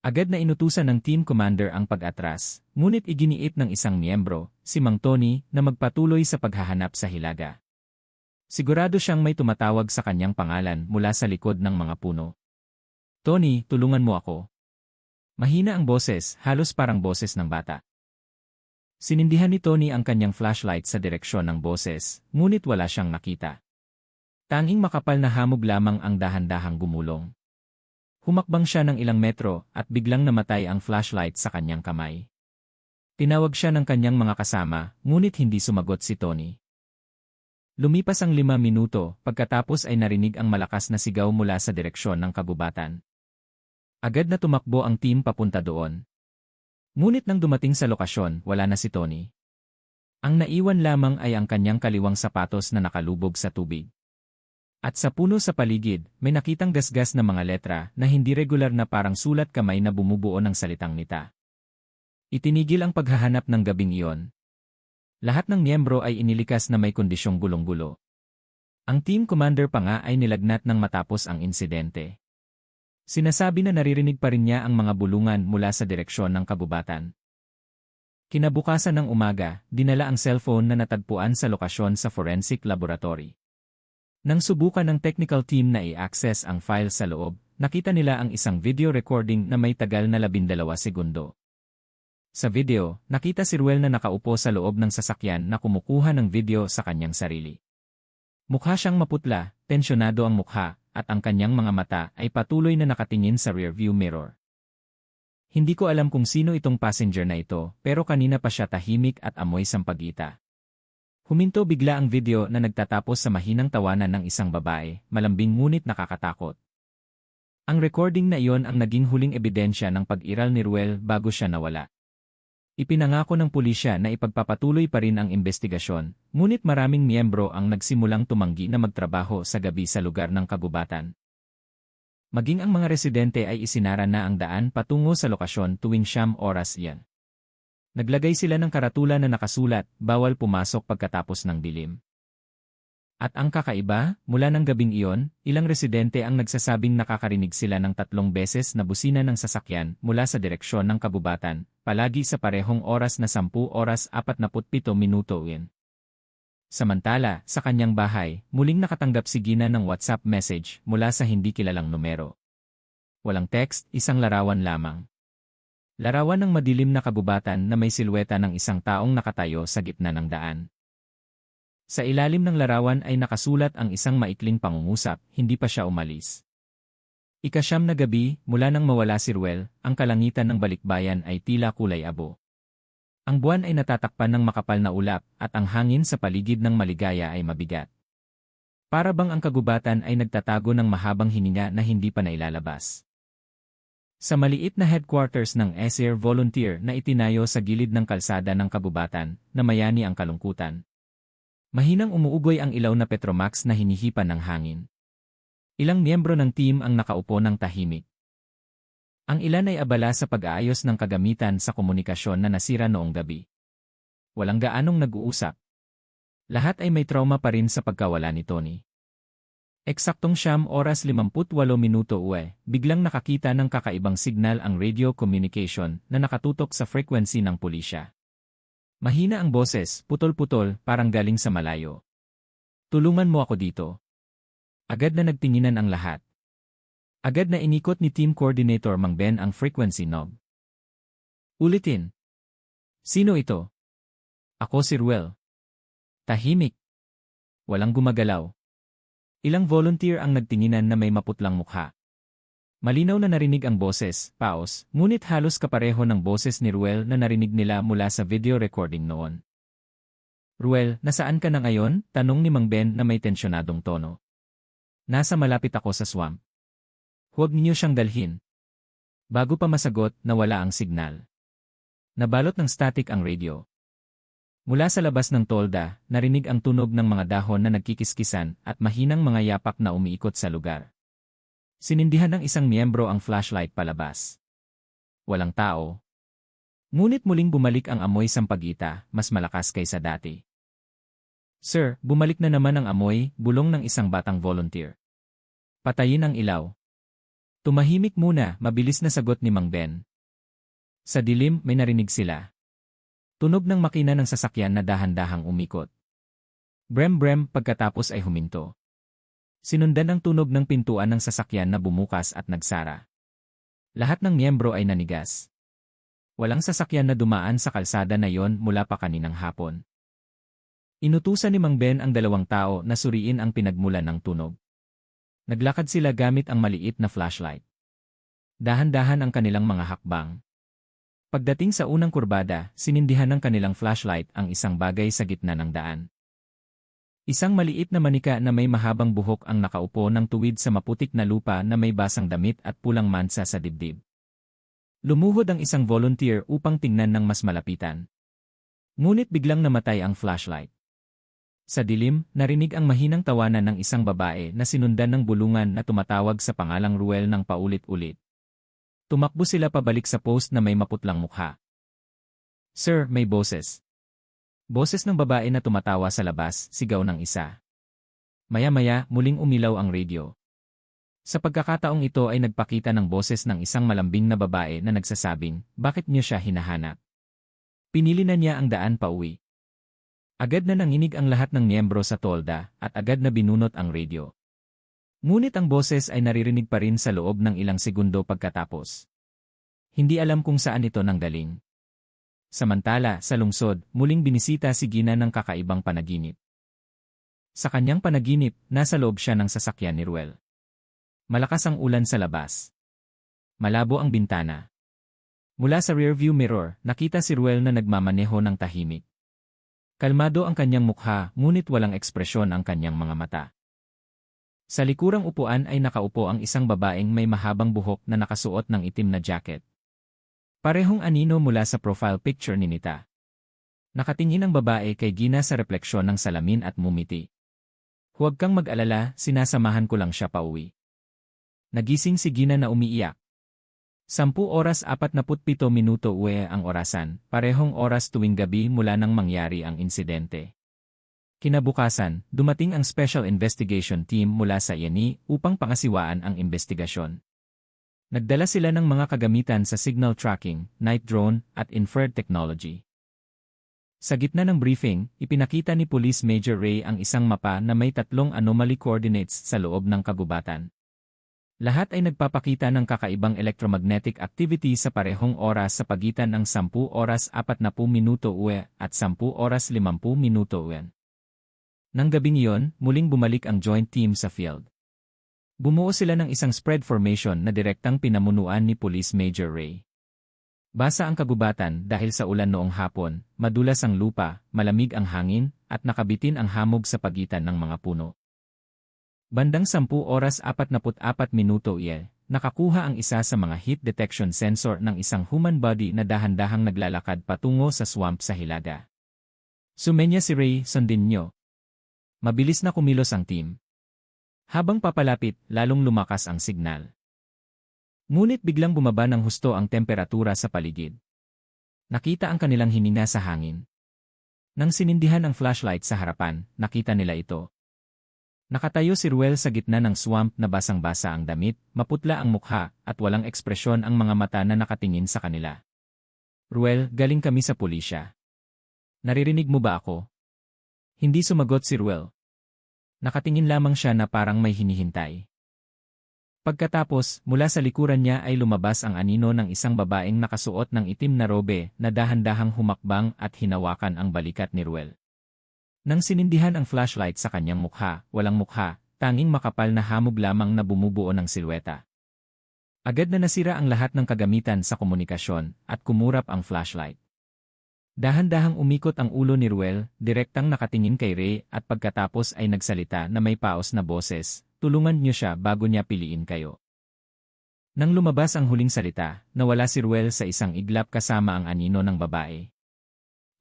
Agad na inutusan ng team commander ang pag-atras, ngunit iginiit ng isang miyembro, si Mang Tony, na magpatuloy sa paghahanap sa hilaga. Sigurado siyang may tumatawag sa kanyang pangalan mula sa likod ng mga puno. "Tony, tulungan mo ako." Mahina ang boses, halos parang boses ng bata. Sinindihan ni Tony ang kanyang flashlight sa direksyon ng boses, ngunit wala siyang nakita. Tanging makapal na hamog lamang ang dahan-dahang gumulong. Humakbang siya ng ilang metro at biglang namatay ang flashlight sa kanyang kamay. Tinawag siya ng kanyang mga kasama, ngunit hindi sumagot si Tony. Lumipas ang 5 minuto, pagkatapos ay narinig ang malakas na sigaw mula sa direksyon ng kagubatan. Agad na tumakbo ang team papunta doon. Ngunit nang dumating sa lokasyon, wala na si Tony. Ang naiwan lamang ay ang kanyang kaliwang sapatos na nakalubog sa tubig. At sa puno sa paligid, may nakitang gasgas na mga letra na hindi regular na parang sulat kamay na bumubuo ng salitang Nita. Itinigil ang paghahanap ng gabing iyon. Lahat ng miyembro ay inilikas na may kondisyong gulong-gulo. Ang team commander pa nga ay nilagnat nang matapos ang insidente. Sinasabi na naririnig pa rin niya ang mga bulungan mula sa direksyon ng kagubatan. Kinabukasan ng umaga, dinala ang cellphone na natagpuan sa lokasyon sa forensic laboratory. Nang subukan ng technical team na i-access ang file sa loob, nakita nila ang isang video recording na may tagal na 12 segundo. Sa video, nakita si Ruel na nakaupo sa loob ng sasakyan na kumukuha ng video sa kanyang sarili. Mukha siyang maputla, tensyonado ang mukha, at ang kanyang mga mata ay patuloy na nakatingin sa rearview mirror. Hindi ko alam kung sino itong passenger na ito, pero kanina pa siya tahimik at amoy sampagita. Huminto bigla ang video na nagtatapos sa mahinang tawanan ng isang babae, malambing ngunit nakakatakot. Ang recording na iyon ang naging huling ebidensya ng pag-iral ni Ruel bago siya nawala. Ipinangako ng pulisya na ipagpapatuloy pa rin ang investigasyon, ngunit maraming miyembro ang nagsimulang tumanggi na magtrabaho sa gabi sa lugar ng kagubatan. Maging ang mga residente ay isinara na ang daan patungo sa lokasyon tuwing 9 iyan. Naglagay sila ng karatula na nakasulat, "Bawal pumasok pagkatapos ng dilim." At ang kakaiba, mula ng gabing iyon, ilang residente ang nagsasabing nakakarinig sila ng 3 beses na busina ng sasakyan mula sa direksyon ng kagubatan, palagi sa parehong oras na 10:47 Samantala, sa kanyang bahay, muling nakatanggap si Gina ng WhatsApp message mula sa hindi kilalang numero. Walang text, isang larawan lamang. Larawan ng madilim na kagubatan na may silweta ng isang taong nakatayo sa gitna ng daan. Sa ilalim ng larawan ay nakasulat ang isang maikling pangungusap, hindi pa siya umalis. 9 na gabi, mula nang mawala si Ruel, ang kalangitan ng balikbayan ay tila kulay abo. Ang buwan ay natatakpan ng makapal na ulap at ang hangin sa paligid ng maligaya ay mabigat. Para bang ang kagubatan ay nagtatago ng mahabang hininga na hindi pa nailalabas. Sa maliit na headquarters ng Air Volunteer na itinayo sa gilid ng kalsada ng kagubatan, namayani ang kalungkutan. Mahinang umuugoy ang ilaw na Petromax na hinihipan ng hangin. Ilang miyembro ng team ang nakaupo ng tahimik. Ang ilan ay abala sa pag-aayos ng kagamitan sa komunikasyon na nasira noong gabi. Walang gaanong nag-uusap. Lahat ay may trauma pa rin sa pagkawala ni Tony. Eksaktong 9:58 biglang nakakita ng kakaibang signal ang radio communication na nakatutok sa frequency ng pulisya. Mahina ang boses, putol-putol, parang galing sa malayo. Tulungan mo ako dito. Agad na nagtinginan ang lahat. Agad na inikot ni Team Coordinator Mang Ben ang frequency knob. Ulitin. Sino ito? Ako si Ruel. Tahimik. Walang gumagalaw. Ilang volunteer ang nagtinginan na may maputlang mukha. Malinaw na narinig ang boses, paos, ngunit halos kapareho ng boses ni Ruel na narinig nila mula sa video recording noon. Ruel, nasaan ka na ngayon? Tanong ni Mang Ben na may tensyonadong tono. Nasa malapit ako sa swamp. Huwag niyo siyang dalhin. Bago pa masagot, nawala ang signal. Nabalot ng static ang radio. Mula sa labas ng tolda, narinig ang tunog ng mga dahon na nagkikiskisan at mahinang mga yapak na umiikot sa lugar. Sinindihan ng isang miyembro ang flashlight palabas. Walang tao. Ngunit muling bumalik ang amoy sampagita, mas malakas kaysa dati. Sir, bumalik na naman ang amoy, bulong ng isang batang volunteer. Patayin ang ilaw. Tumahimik muna, mabilis na sagot ni Mang Ben. Sa dilim, may narinig sila. Tunog ng makina ng sasakyan na dahan-dahang umikot. Brem-brem pagkatapos ay huminto. Sinundan ang tunog ng pintuan ng sasakyan na bumukas at nagsara. Lahat ng miyembro ay nanigas. Walang sasakyan na dumaan sa kalsada na yon mula pa kaninang hapon. Inutusan ni Mang Ben ang 2 tao na suriin ang pinagmulan ng tunog. Naglakad sila gamit ang maliit na flashlight. Dahan-dahan ang kanilang mga hakbang. Pagdating sa unang kurbada, sinindihan ng kanilang flashlight ang isang bagay sa gitna ng daan. Isang maliit na manika na may mahabang buhok ang nakaupo ng tuwid sa maputik na lupa na may basang damit at pulang mansa sa dibdib. Lumuhod ang isang volunteer upang tingnan ng mas malapitan. Ngunit biglang namatay ang flashlight. Sa dilim, narinig ang mahinang tawanan ng isang babae na sinundan ng bulungan na tumatawag sa pangalang Ruel ng paulit-ulit. Tumakbo sila pabalik sa post na may maputlang mukha. Sir, may boses. Boses ng babae na tumatawa sa labas, sigaw ng isa. Maya-maya, muling umilaw ang radio. Sa pagkakataong ito ay nagpakita ng boses ng isang malambing na babae na nagsasabing, bakit niyo siya hinahanap? Pinili na niya ang daan pauwi. Agad na nanginig ang lahat ng miyembro sa tolda at agad na binunot ang radio. Ngunit ang boses ay naririnig pa rin sa loob ng ilang segundo pagkatapos. Hindi alam kung saan ito nanggaling. Samantala, sa lungsod, muling binisita si Gina ng kakaibang panaginip. Sa kanyang panaginip, nasa loob siya ng sasakyan ni Ruel. Malakas ang ulan sa labas. Malabo ang bintana. Mula sa rearview mirror, nakita si Ruel na nagmamaneho ng tahimik. Kalmado ang kanyang mukha, ngunit walang ekspresyon ang kanyang mga mata. Sa likurang upuan ay nakaupo ang isang babaeng may mahabang buhok na nakasuot ng itim na jacket. Parehong anino mula sa profile picture ni Nita. Nakatingin ang babae kay Gina sa refleksyon ng salamin at mumiti. Huwag kang mag-alala, sinasamahan ko lang siya pauwi. Nagising si Gina na umiiyak. 10:47 ang orasan, parehong oras tuwing gabi mula nang mangyari ang insidente. Kinabukasan, dumating ang Special Investigation Team mula sa INI upang pangasiwaan ang investigasyon. Nagdala sila ng mga kagamitan sa signal tracking, night drone, at infrared technology. Sa gitna ng briefing, ipinakita ni Police Major Ray ang isang mapa na may 3 anomaly coordinates sa loob ng kagubatan. Lahat ay nagpapakita ng kakaibang electromagnetic activity sa parehong oras sa pagitan ng 10:40 at 10:50. Nang gabing iyon, muling bumalik ang joint team sa field. Bumuo sila ng isang spread formation na direktang pinamunuan ni Police Major Ray. Basa ang kagubatan dahil sa ulan noong hapon, madulas ang lupa, malamig ang hangin, at nakabitin ang hamog sa pagitan ng mga puno. Bandang 10:44 nakakuha ang isa sa mga heat detection sensor ng isang human body na dahan-dahang naglalakad patungo sa swamp sa Hilaga. Sumenya si Ray, sundin nyo. Mabilis na kumilos ang team. Habang papalapit, lalong lumakas ang signal. Ngunit biglang bumaba ng husto ang temperatura sa paligid. Nakita ang kanilang hininga sa hangin. Nang sinindihan ang flashlight sa harapan, nakita nila ito. Nakatayo si Ruel sa gitna ng swamp na basang-basa ang damit, maputla ang mukha, at walang ekspresyon ang mga mata na nakatingin sa kanila. Ruel, galing kami sa pulisya. Naririnig mo ba ako? Hindi sumagot si Ruel. Nakatingin lamang siya na parang may hinihintay. Pagkatapos, mula sa likuran niya ay lumabas ang anino ng isang babaeng nakasuot ng itim na robe na dahan-dahang humakbang at hinawakan ang balikat ni Ruel. Nang sinindihan ang flashlight sa kanyang mukha, walang mukha, tanging makapal na hamog lamang na bumubuo ng silweta. Agad na nasira ang lahat ng kagamitan sa komunikasyon at kumurap ang flashlight. Dahan-dahang umikot ang ulo ni Ruel, direktang nakatingin kay Ray at pagkatapos ay nagsalita na may paos na boses. Tulungan niyo siya bago niya piliin kayo. Nang lumabas ang huling salita, nawala si Ruel sa isang iglap kasama ang anino ng babae.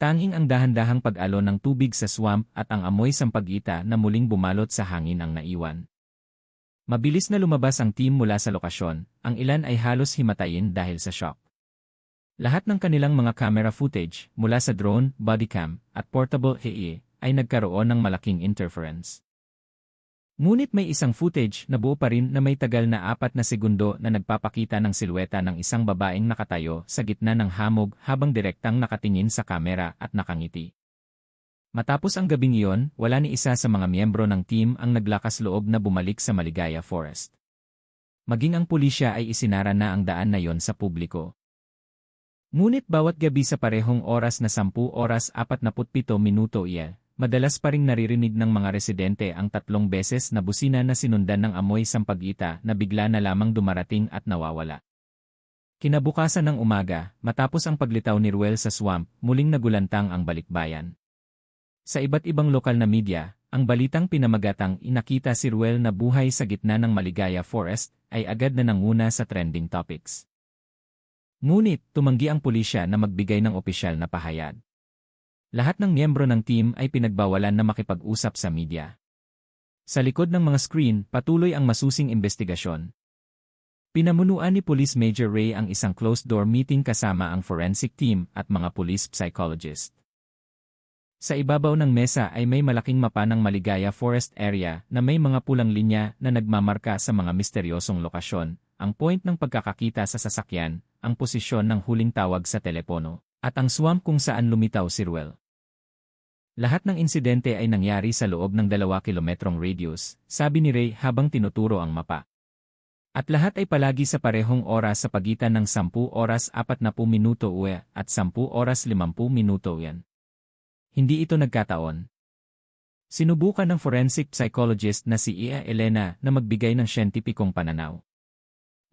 Tanging ang dahan-dahang pag-alon ng tubig sa swamp at ang amoy sampagita na muling bumalot sa hangin ang naiwan. Mabilis na lumabas ang team mula sa lokasyon, ang ilan ay halos himatayin dahil sa shock. Lahat ng kanilang mga camera footage, mula sa drone, bodycam, at portable HE, ay nagkaroon ng malaking interference. Ngunit may isang footage na buo pa rin na may tagal na 4 na segundo na nagpapakita ng silweta ng isang babaeng nakatayo sa gitna ng hamog habang direktang nakatingin sa kamera at nakangiti. Matapos ang gabing iyon, wala ni isa sa mga miyembro ng team ang naglakas loob na bumalik sa Maligaya Forest. Maging ang pulisya ay isinara na ang daan na yon sa publiko. Ngunit bawat gabi sa parehong oras na 10:47 madalas pa ring naririnig ng mga residente ang 3 beses na busina na sinundan ng amoy sampagita na bigla na lamang dumarating at nawawala. Kinabukasan ng umaga, matapos ang paglitaw ni Ruel sa swamp, muling nagulantang ang balikbayan. Sa iba't ibang lokal na media, ang balitang pinamagatang inakita si Ruel na buhay sa gitna ng Maligaya Forest ay agad na nanguna sa trending topics. Ngunit, tumanggi ang pulisya na magbigay ng opisyal na pahayag. Lahat ng miyembro ng team ay pinagbawalan na makipag-usap sa media. Sa likod ng mga screen, patuloy ang masusing investigasyon. Pinamunuan ni Police Major Ray ang isang closed-door meeting kasama ang forensic team at mga police psychologist. Sa ibabaw ng mesa ay may malaking mapa ng Maligaya Forest Area na may mga pulang linya na nagmamarka sa mga misteryosong lokasyon, ang point ng pagkakakita sa sasakyan, ang posisyon ng huling tawag sa telepono, at ang swamp kung saan lumitaw si Ruel. Lahat ng insidente ay nangyari sa loob ng 2 kilometrong radius, sabi ni Ray habang tinuturo ang mapa. At lahat ay palagi sa parehong oras sa pagitan ng 10:40 at 10:50. Hindi ito nagkataon. Sinubukan ng forensic psychologist na si Ia Elena na magbigay ng siyentipikong pananaw.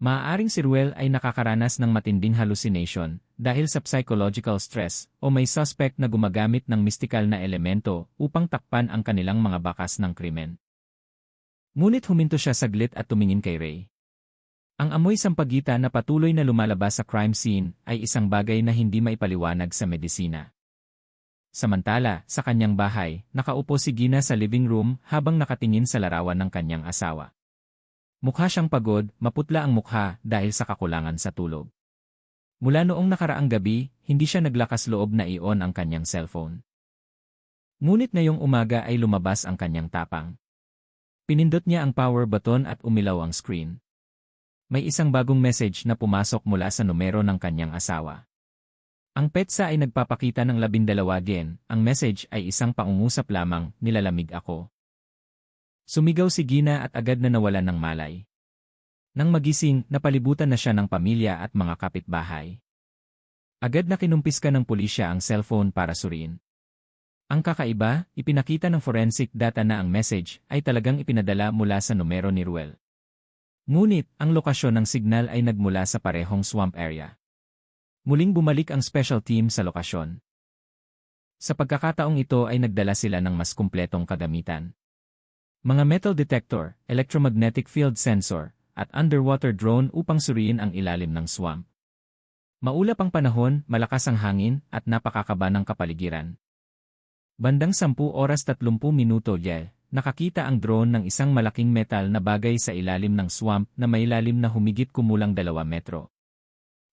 Maaaring si Ruel ay nakakaranas ng matinding hallucination dahil sa psychological stress o may suspect na gumagamit ng mystikal na elemento upang takpan ang kanilang mga bakas ng krimen. Ngunit huminto siya saglit at tumingin kay Ray. Ang amoy sampagita na patuloy na lumalabas sa crime scene ay isang bagay na hindi maipaliwanag sa medisina. Samantala, sa kanyang bahay, nakaupo si Gina sa living room habang nakatingin sa larawan ng kanyang asawa. Mukha siyang pagod, maputla ang mukha dahil sa kakulangan sa tulog. Mula noong nakaraang gabi, hindi siya naglakas loob na i-on ang kanyang cellphone. Ngunit ngayong umaga ay lumabas ang kanyang tapang. Pinindot niya ang power button at umilaw ang screen. May isang bagong message na pumasok mula sa numero ng kanyang asawa. Ang petsa ay nagpapakita ng 12 gen, ang message ay isang pangungusap lamang, nilalamig ako. Sumigaw si Gina at agad na nawalan ng malay. Nang magising, napalibutan na siya ng pamilya at mga kapitbahay. Agad na kinumpiska ng pulisya ang cellphone para suriin. Ang kakaiba, ipinakita ng forensic data na ang message ay talagang ipinadala mula sa numero ni Ruel. Ngunit, ang lokasyon ng signal ay nagmula sa parehong swamp area. Muling bumalik ang special team sa lokasyon. Sa pagkakataong ito ay nagdala sila ng mas kumpletong kagamitan. Mga metal detector, electromagnetic field sensor, at underwater drone upang suriin ang ilalim ng swamp. Maulap ang panahon, malakas ang hangin, at napakakaba ng kapaligiran. Bandang 10:30 nakakita ang drone ng isang malaking metal na bagay sa ilalim ng swamp na may lalim na humigit kumulang 2 metro.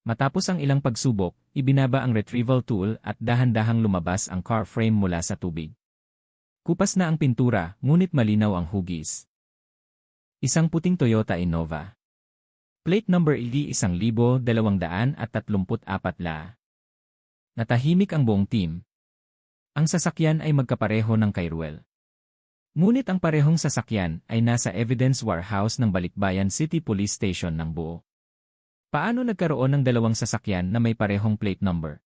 Matapos ang ilang pagsubok, ibinaba ang retrieval tool at dahan-dahang lumabas ang car frame mula sa tubig. Kupas na ang pintura, ngunit malinaw ang hugis. Isang puting Toyota Innova. Plate number ED 1234 la. Natahimik ang buong team. Ang sasakyan ay magkapareho ng kay Ruel. Ngunit ang parehong sasakyan ay nasa evidence warehouse ng Balikbayan City Police Station ng buo. Paano nagkaroon ng dalawang sasakyan na may parehong plate number?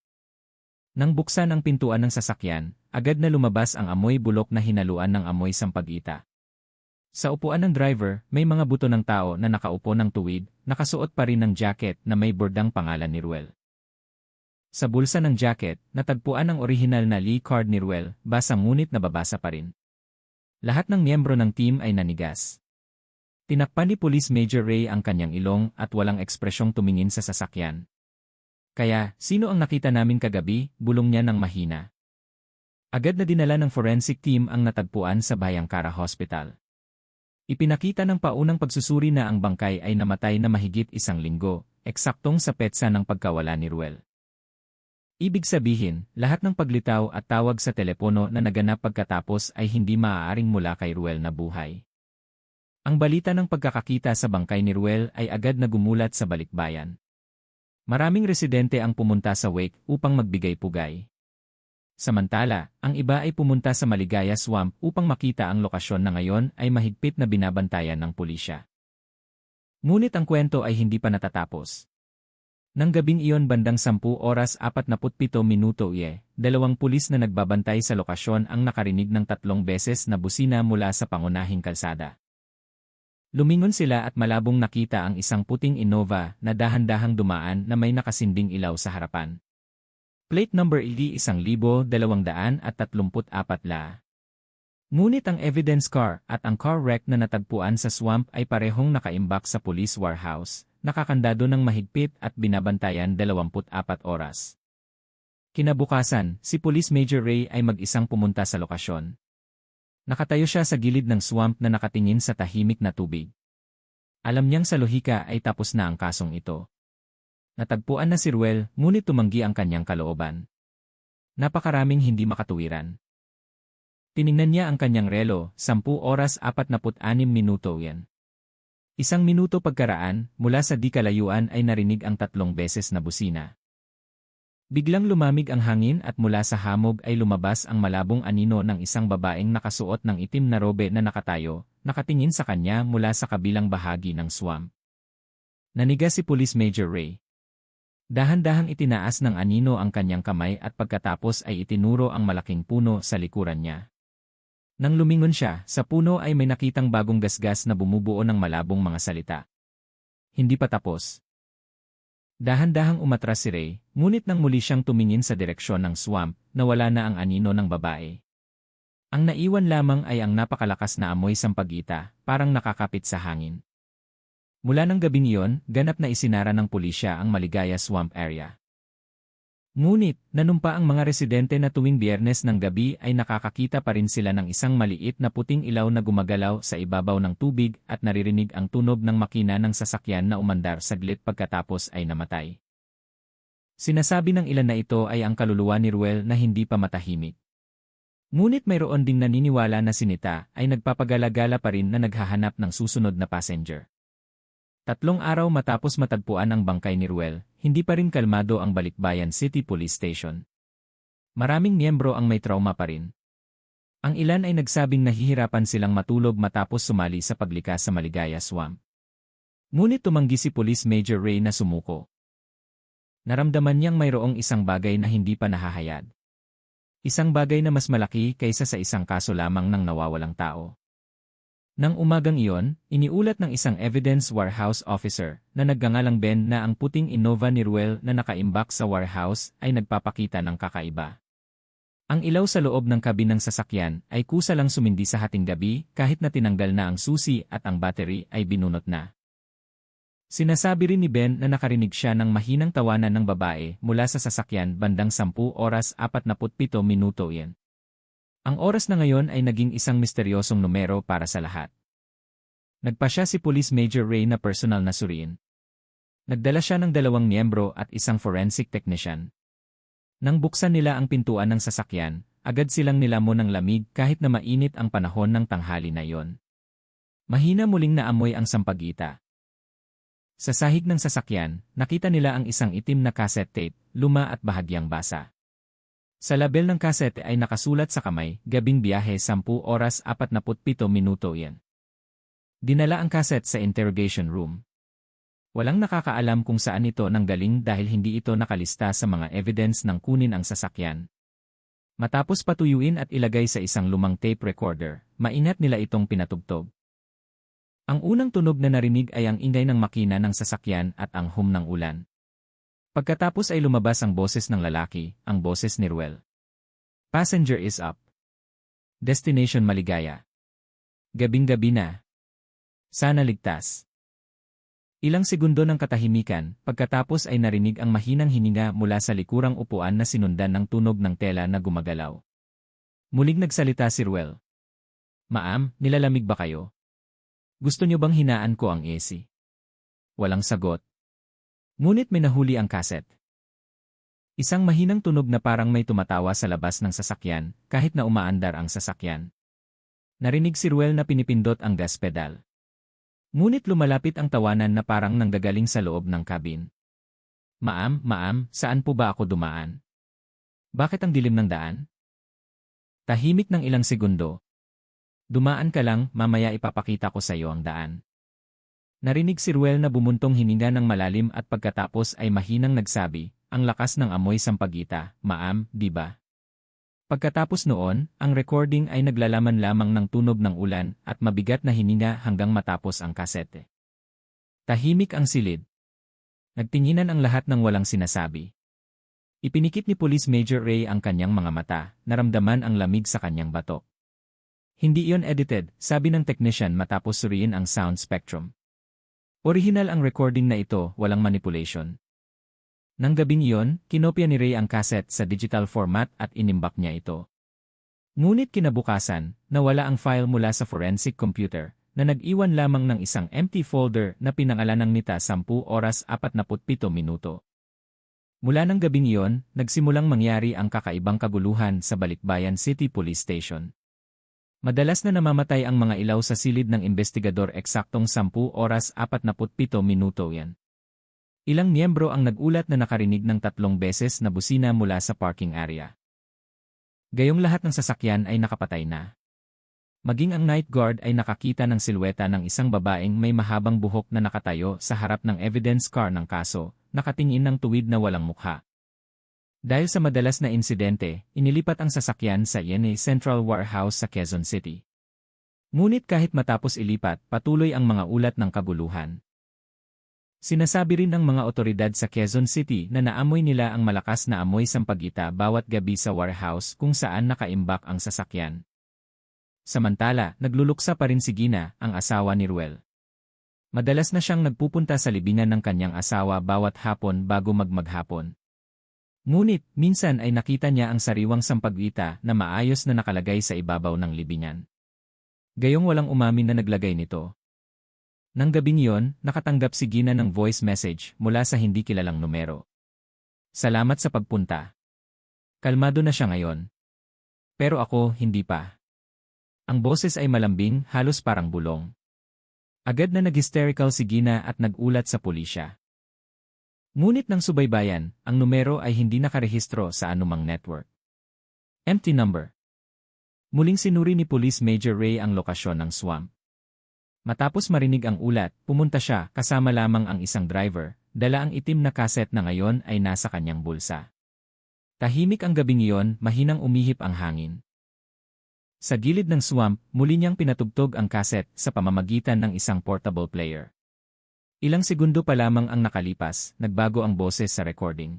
Nang buksan ang pintuan ng sasakyan, agad na lumabas ang amoy bulok na hinaluan ng amoy sampagita. Sa upuan ng driver, may mga buto ng tao na nakaupo ng tuwid, nakasuot pa rin ng jacket na may bordang pangalan ni Ruel. Sa bulsa ng jacket, natagpuan ang orihinal na Lee card ni Ruel, basa ngunit nababasa pa rin. Lahat ng miyembro ng team ay nanigas. Tinakpan ni Police Major Ray ang kanyang ilong at walang ekspresyong tumingin sa sasakyan. Kaya, sino ang nakita namin kagabi, bulong niya ng mahina. Agad na dinala ng forensic team ang natagpuan sa Bhayangkara Hospital. Ipinakita ng paunang pagsusuri na ang bangkay ay namatay na mahigit 1 linggo, eksaktong sa petsa ng pagkawala ni Ruel. Ibig sabihin, lahat ng paglitaw at tawag sa telepono na naganap pagkatapos ay hindi maaaring mula kay Ruel na buhay. Ang balita ng pagkakakita sa bangkay ni Ruel ay agad na gumulat sa Balikbayan. Maraming residente ang pumunta sa wake upang magbigay pugay. Samantala, ang iba ay pumunta sa Maligaya Swamp upang makita ang lokasyon na ngayon ay mahigpit na binabantayan ng pulisya. Ngunit ang kwento ay hindi pa natatapos. Nang gabing iyon bandang 10:47 dalawang pulis na nagbabantay sa lokasyon ang nakarinig ng 3 beses na busina mula sa pangunahing kalsada. Lumingon sila at malabong nakita ang isang puting Innova na dahan-dahang dumaan na may nakasinding ilaw sa harapan. Plate number ED 1234 la. Ngunit ang evidence car at ang car wreck na natagpuan sa swamp ay parehong nakaimbak sa police warehouse, nakakandado ng mahigpit at binabantayan 24 oras. Kinabukasan, si Police Major Ray ay mag-isang pumunta sa lokasyon. Nakatayo siya sa gilid ng swamp na nakatingin sa tahimik na tubig. Alam niyang sa lohika ay tapos na ang kasong ito. Natagpuan na si Ruel, ngunit tumanggi ang kanyang kalooban. Napakaraming hindi makatuwiran. Tiningnan niya ang kanyang relo, 10:46 yan. 1 minuto pagkaraan, mula sa di kalayuan ay narinig ang 3 beses na busina. Biglang lumamig ang hangin at mula sa hamog ay lumabas ang malabong anino ng isang babaeng nakasuot ng itim na robe na nakatayo, nakatingin sa kanya mula sa kabilang bahagi ng swamp. Naniga si Police Major Ray. Dahan-dahang itinaas ng anino ang kanyang kamay at pagkatapos ay itinuro ang malaking puno sa likuran niya. Nang lumingon siya, sa puno ay may nakitang bagong gasgas na bumubuo ng malabong mga salita. Hindi pa tapos. Dahan-dahang umatras si Ray, ngunit nang muli siyang tumingin sa direksyon ng swamp, nawala na ang anino ng babae. Ang naiwan lamang ay ang napakalakas na amoy sampagita, parang nakakapit sa hangin. Mula ng gabing iyon, ganap na isinara ng pulisya ang Maligaya Swamp area. Ngunit, nanumpa ang mga residente na tuwing Biyernes ng gabi ay nakakakita pa rin sila ng isang maliit na puting ilaw na gumagalaw sa ibabaw ng tubig at naririnig ang tunog ng makina ng sasakyan na umandar saglit pagkatapos ay namatay. Sinasabi ng ilan na ito ay ang kaluluwa ni Ruel na hindi pa matahimik. Ngunit mayroon ding naniniwala na si Nita ay nagpapagala-gala pa rin na naghahanap ng susunod na passenger. 3 araw matapos matagpuan ang bangkay ni Ruel, hindi pa rin kalmado ang Balikbayan City Police Station. Maraming miyembro ang may trauma pa rin. Ang ilan ay nagsabing nahihirapan silang matulog matapos sumali sa paglikas sa Maligaya Swamp. Ngunit tumanggi si Police Major Ray na sumuko. Naramdaman niyang mayroong isang bagay na hindi pa nahahayag. Isang bagay na mas malaki kaysa sa isang kaso lamang ng nawawalang tao. Nang umagang iyon, iniulat ng isang evidence warehouse officer na nagngangalang Ben na ang puting Innova ni Ruel na nakaimbak sa warehouse ay nagpapakita ng kakaiba. Ang ilaw sa loob ng kabin ng sasakyan ay kusa lang sumindi sa hating gabi kahit na tinanggal na ang susi at ang battery ay binunot na. Sinasabi rin ni Ben na nakarinig siya ng mahinang tawanan ng babae mula sa sasakyan bandang 10:47 iyon. Ang oras na ngayon ay naging isang misteryosong numero para sa lahat. Nagpasya si Police Major Ray na personal na suriin. Nagdala siya ng 2 miyembro at isang forensic technician. Nang buksan nila ang pintuan ng sasakyan, agad silang nilamon ng lamig kahit na mainit ang panahon ng tanghali na iyon. Mahina muling naamoy ang sampagita. Sa sahig ng sasakyan, nakita nila ang isang itim na cassette tape, luma at bahagyang basa. Sa label ng cassette ay nakasulat sa kamay, gabing biyahe 10:47 iyan. Dinala ang cassette sa interrogation room. Walang nakakaalam kung saan ito nanggaling dahil hindi ito nakalista sa mga evidence ng kunin ang sasakyan. Matapos patuyuin at ilagay sa isang lumang tape recorder, maingat nila itong pinatugtog. Ang unang tunog na narinig ay ang ingay ng makina ng sasakyan at ang hum ng ulan. Pagkatapos ay lumabas ang boses ng lalaki, ang boses ni Ruel. Passenger is up. Destination maligaya. Gabing-gabi na. Sana ligtas. Ilang segundo ng katahimikan, pagkatapos ay narinig ang mahinang hininga mula sa likurang upuan na sinundan ng tunog ng tela na gumagalaw. Muling nagsalita si Ruel. Ma'am, nilalamig ba kayo? Gusto niyo bang hinaan ko ang AC? Walang sagot. Ngunit may nahuli ang cassette. Isang mahinang tunog na parang may tumatawa sa labas ng sasakyan, kahit na umaandar ang sasakyan. Narinig si Ruel na pinipindot ang gas pedal. Ngunit lumalapit ang tawanan na parang nanggagaling sa loob ng cabin. Ma'am, saan po ba ako dumaan? Bakit ang dilim ng daan? Tahimik ng ilang segundo. Dumaan ka lang, mamaya ipapakita ko sa iyo ang daan. Narinig si Ruel na bumuntong hininga ng malalim at pagkatapos ay mahinang nagsabi, ang lakas ng amoy sampagita, ma'am, di ba? Pagkatapos noon, ang recording ay naglalaman lamang ng tunog ng ulan at mabigat na hininga hanggang matapos ang kasete. Tahimik ang silid. Nagtinginan ang lahat ng walang sinasabi. Ipinikit ni Police Major Ray ang kanyang mga mata, naramdaman ang lamig sa kanyang batok. Hindi iyon edited, sabi ng technician matapos suriin ang sound spectrum. Orihinal ang recording na ito, walang manipulation. Nang gabing iyon, kinopya ni Ray ang cassette sa digital format at inimbak niya ito. Ngunit kinabukasan, nawala ang file mula sa forensic computer, na nag-iwan lamang ng isang empty folder na pinangalanang nita 10:47. Mula ng gabing iyon, nagsimulang mangyari ang kakaibang kaguluhan sa Balikbayan City Police Station. Madalas na namamatay ang mga ilaw sa silid ng investigador eksaktong 10:47 yan. Ilang miyembro ang nagulat na nakarinig ng 3 beses na busina mula sa parking area. Gayong lahat ng sasakyan ay nakapatay na. Maging ang night guard ay nakakita ng silweta ng isang babaeng may mahabang buhok na nakatayo sa harap ng evidence car ng kaso, nakatingin ng tuwid na walang mukha. Dahil sa madalas na insidente, inilipat ang sasakyan sa INA Central Warehouse sa Quezon City. Ngunit kahit matapos ilipat, patuloy ang mga ulat ng kabuluhan. Sinasabi rin ng mga otoridad sa Quezon City na naamoy nila ang malakas na amoy sampagita bawat gabi sa warehouse kung saan nakaimbak ang sasakyan. Samantala, nagluluksa pa rin si Gina, ang asawa ni Ruel. Madalas na siyang nagpupunta sa libingan ng kanyang asawa bawat hapon bago maghapon. Ngunit, minsan ay nakita niya ang sariwang sampagita na maayos na nakalagay sa ibabaw ng libingan. Gayong walang umamin na naglagay nito. Nang gabing iyon, nakatanggap si Gina ng voice message mula sa hindi kilalang numero. Salamat sa pagpunta. Kalmado na siya ngayon. Pero ako, hindi pa. Ang boses ay malambing, halos parang bulong. Agad na nag-hysterical si Gina at nagulat sa pulisya. Ngunit ng subaybayan, ang numero ay hindi nakarehistro sa anumang network. Empty number. Muling sinuri ni Police Major Ray ang lokasyon ng swamp. Matapos marinig ang ulat, pumunta siya kasama lamang ang isang driver, dala ang itim na cassette na ngayon ay nasa kanyang bulsa. Tahimik ang gabing iyon, mahinang umihip ang hangin. Sa gilid ng swamp, muli niyang pinatugtog ang kaset sa pamamagitan ng isang portable player. Ilang segundo pa lamang ang nakalipas, nagbago ang boses sa recording.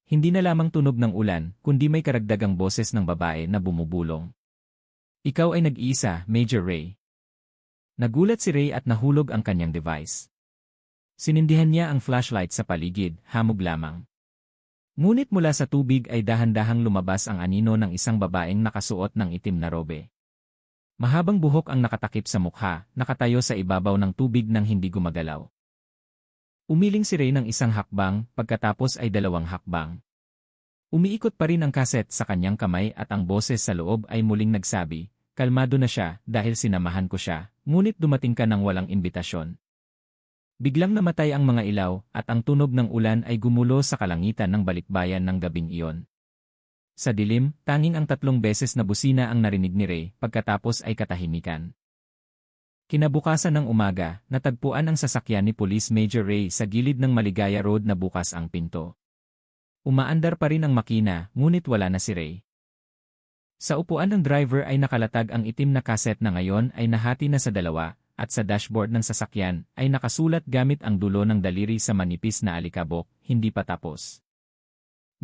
Hindi na lamang tunog ng ulan, kundi may karagdagang boses ng babae na bumubulong. Ikaw ay nag-iisa, Major Ray. Nagulat si Ray at nahulog ang kanyang device. Sinindihan niya ang flashlight sa paligid, hamog lamang. Ngunit mula sa tubig ay dahan-dahang lumabas ang anino ng isang babaeng nakasuot ng itim na robe. Mahabang buhok ang nakatakip sa mukha, nakatayo sa ibabaw ng tubig nang hindi gumagalaw. Umiling si Ray ng isang hakbang, pagkatapos ay 2 hakbang. Umiikot pa rin ang kaset sa kanyang kamay at ang boses sa loob ay muling nagsabi, kalmado na siya dahil sinamahan ko siya, ngunit dumating ka ng walang imbitasyon. Biglang namatay ang mga ilaw at ang tunog ng ulan ay gumulo sa kalangitan ng balikbayan ng gabing iyon. Sa dilim, tanging ang 3 beses na busina ang narinig ni Ray, pagkatapos ay katahimikan. Kinabukasan ng umaga, natagpuan ang sasakyan ni Police Major Ray sa gilid ng Maligaya Road na bukas ang pinto. Umaandar pa rin ang makina, ngunit wala na si Ray. Sa upuan ng driver ay nakalatag ang itim na kaset na ngayon ay nahati na sa 2, at sa dashboard ng sasakyan ay nakasulat gamit ang dulo ng daliri sa manipis na alikabok, hindi pa tapos.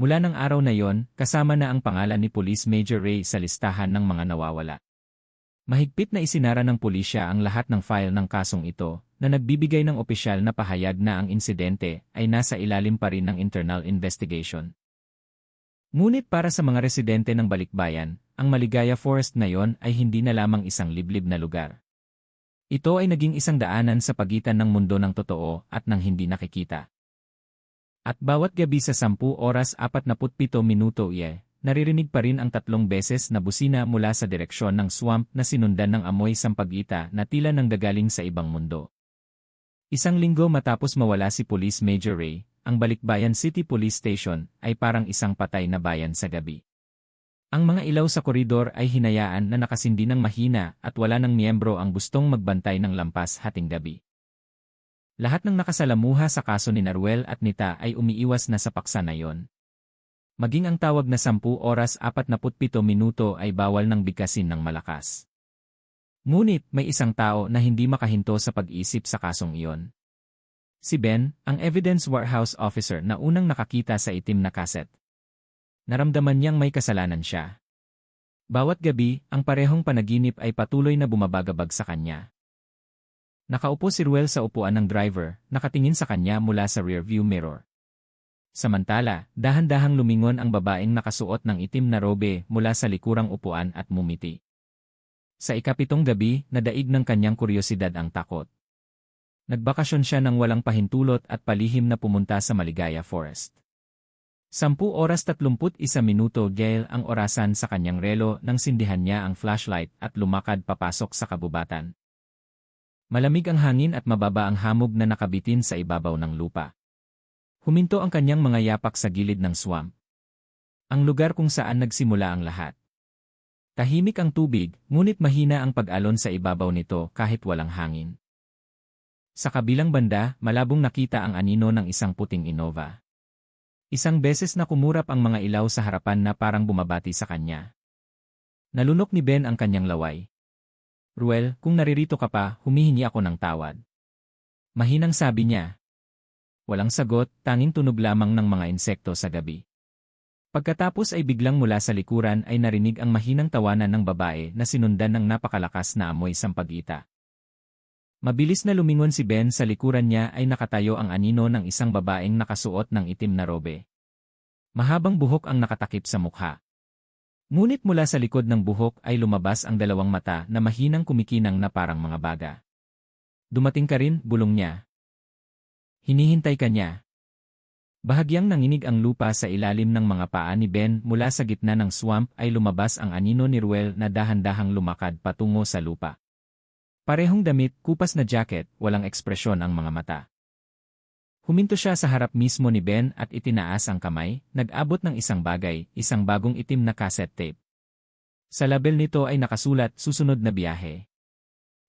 Mula ng araw na yon, kasama na ang pangalan ni Police Major Ray sa listahan ng mga nawawala. Mahigpit na isinara ng pulisya ang lahat ng file ng kasong ito, na nagbibigay ng opisyal na pahayag na ang insidente ay nasa ilalim pa rin ng internal investigation. Ngunit para sa mga residente ng Balikbayan, ang Maligaya Forest ngayon ay hindi na lamang isang liblib na lugar. Ito ay naging isang daanan sa pagitan ng mundo ng totoo at ng hindi nakikita. At bawat gabi sa 10:47 naririnig pa rin ang 3 beses na busina mula sa direksyon ng swamp na sinundan ng amoy sampagita na tila nanggagaling sa ibang mundo. Isang linggo matapos mawala si Police Major Ray, ang Balikbayan City Police Station ay parang isang patay na bayan sa gabi. Ang mga ilaw sa koridor ay hinayaan na nakasindi ng mahina at wala ng miyembro ang gustong magbantay ng lampas hating gabi. Lahat ng nakasalamuha sa kaso ni Naruel at Nita ay umiiwas na sa paksa na yon. Maging ang tawag na 10:47 ay bawal ng bigkasin ng malakas. Ngunit may isang tao na hindi makahinto sa pag-isip sa kasong iyon. Si Ben, ang evidence warehouse officer na unang nakakita sa itim na kaset. Naramdaman niyang may kasalanan siya. Bawat gabi, ang parehong panaginip ay patuloy na bumabagabag sa kanya. Nakaupo si Ruel sa upuan ng driver, nakatingin sa kanya mula sa rearview mirror. Samantala, dahan-dahang lumingon ang babaeng nakasuot ng itim na robe mula sa likurang upuan at mumiti. Sa ika-7 gabi, nadaig ng kanyang kuryosidad ang takot. Nagbakasyon siya ng walang pahintulot at palihim na pumunta sa Maligaya Forest. 10:31 Gail ang orasan sa kanyang relo nang sindihan niya ang flashlight at lumakad papasok sa kabubatan. Malamig ang hangin at mababa ang hamog na nakabitin sa ibabaw ng lupa. Huminto ang kanyang mga yapak sa gilid ng swamp. Ang lugar kung saan nagsimula ang lahat. Tahimik ang tubig, ngunit mahina ang pag-alon sa ibabaw nito kahit walang hangin. Sa kabilang banda, malabong nakita ang anino ng isang puting Innova. Isang beses na kumurap ang mga ilaw sa harapan na parang bumabati sa kanya. Nalunok ni Ben ang kanyang laway. Ruel, kung naririto ka pa, humihingi ako ng tawad. Mahinang sabi niya. Walang sagot, tanging tunog lamang ng mga insekto sa gabi. Pagkatapos ay biglang mula sa likuran ay narinig ang mahinang tawanan ng babae na sinundan ng napakalakas na amoy sampagita. Mabilis na lumingon si Ben, sa likuran niya ay nakatayo ang anino ng isang babaeng nakasuot ng itim na robe. Mahabang buhok ang nakatakip sa mukha. Ngunit mula sa likod ng buhok ay lumabas ang 2 mata na mahinang kumikinang na parang mga baga. Dumating ka rin, bulong niya. Hinihintay ka niya. Bahagyang nanginig ang lupa sa ilalim ng mga paa ni Ben. Mula sa gitna ng swamp ay lumabas ang anino ni Ruel na dahan-dahang lumakad patungo sa lupa. Parehong damit, kupas na jacket, walang ekspresyon ang mga mata. Huminto siya sa harap mismo ni Ben at itinaas ang kamay, nag-abot ng isang bagay, isang bagong itim na cassette tape. Sa label nito ay nakasulat, susunod na biyahe.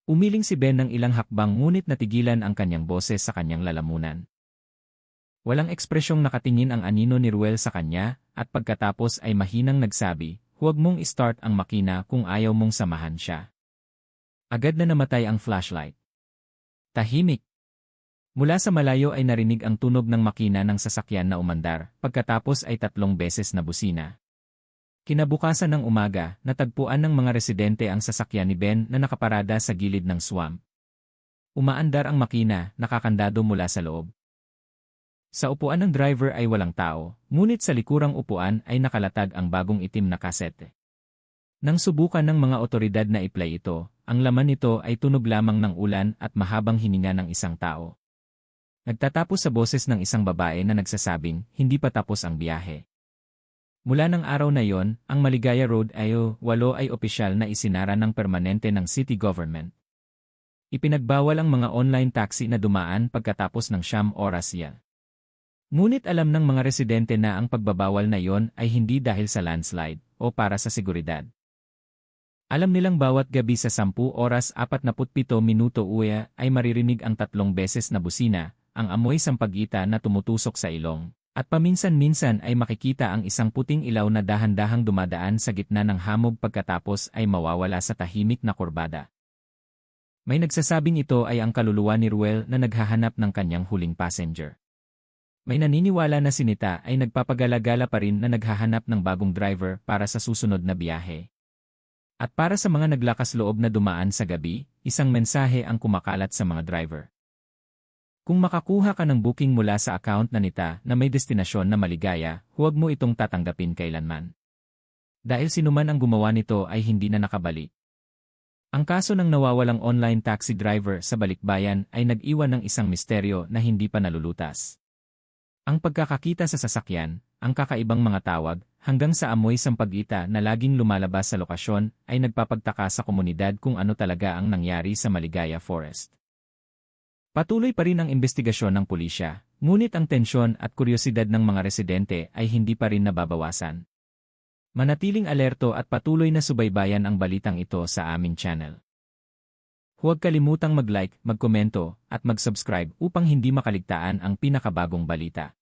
Umiling si Ben ng ilang hakbang ngunit natigilan ang kanyang boses sa kanyang lalamunan. Walang ekspresyong nakatingin ang anino ni Ruel sa kanya, at pagkatapos ay mahinang nagsabi, huwag mong i-start ang makina kung ayaw mong samahan siya. Agad na namatay ang flashlight. Tahimik. Mula sa malayo ay narinig ang tunog ng makina ng sasakyan na umandar, pagkatapos ay 3 beses na busina. Kinabukasan ng umaga, natagpuan ng mga residente ang sasakyan ni Ben na nakaparada sa gilid ng swamp. Umaandar ang makina, nakakandado mula sa loob. Sa upuan ng driver ay walang tao, ngunit sa likurang upuan ay nakalatag ang bagong itim na kasete. Nang subukan ng mga otoridad na i-play ito, ang laman nito ay tunog lamang ng ulan at mahabang hininga ng isang tao. Nagtatapos sa boses ng isang babae na nagsasabing, hindi pa tapos ang biyahe. Mula ng araw na yon, ang Maligaya Road ay 8 ay opisyal na isinara ng permanente ng city government. Ipinagbawal ang mga online taxi na dumaan pagkatapos ng 9 oras yan. Ngunit alam ng mga residente na ang pagbabawal na yon ay hindi dahil sa landslide o para sa seguridad. Alam nilang bawat gabi sa 10 oras 47 minuto uya ay maririnig ang 3 beses na busina, ang amoy sampagita na tumutusok sa ilong, at paminsan-minsan ay makikita ang isang puting ilaw na dahan-dahang dumadaan sa gitna ng hamog pagkatapos ay mawawala sa tahimik na kurbada. May nagsasabing ito ay ang kaluluwa ni Ruel na naghahanap ng kanyang huling passenger. May naniniwala na si Nita ay nagpapagala-gala pa rin na naghahanap ng bagong driver para sa susunod na biyahe. At para sa mga naglakas loob na dumaan sa gabi, isang mensahe ang kumakalat sa mga driver. Kung makakuha ka ng booking mula sa account na Nita na may destinasyon na Maligaya, huwag mo itong tatanggapin kailanman. Dahil sinuman ang gumawa nito ay hindi na nakabalik. Ang kaso ng nawawalang online taxi driver sa Balikbayan ay nag-iwan ng isang misteryo na hindi pa nalulutas. Ang pagkakakita sa sasakyan, ang kakaibang mga tawag, hanggang sa amoy sampagita na laging lumalabas sa lokasyon ay nagpapagtaka sa komunidad kung ano talaga ang nangyari sa Maligaya Forest. Patuloy pa rin ang investigasyon ng pulisya, ngunit ang tensyon at kuryosidad ng mga residente ay hindi pa rin nababawasan. Manatiling alerto at patuloy na subaybayan ang balitang ito sa aming channel. Huwag kalimutang mag-like, magkomento, at mag-subscribe upang hindi makaligtaan ang pinakabagong balita.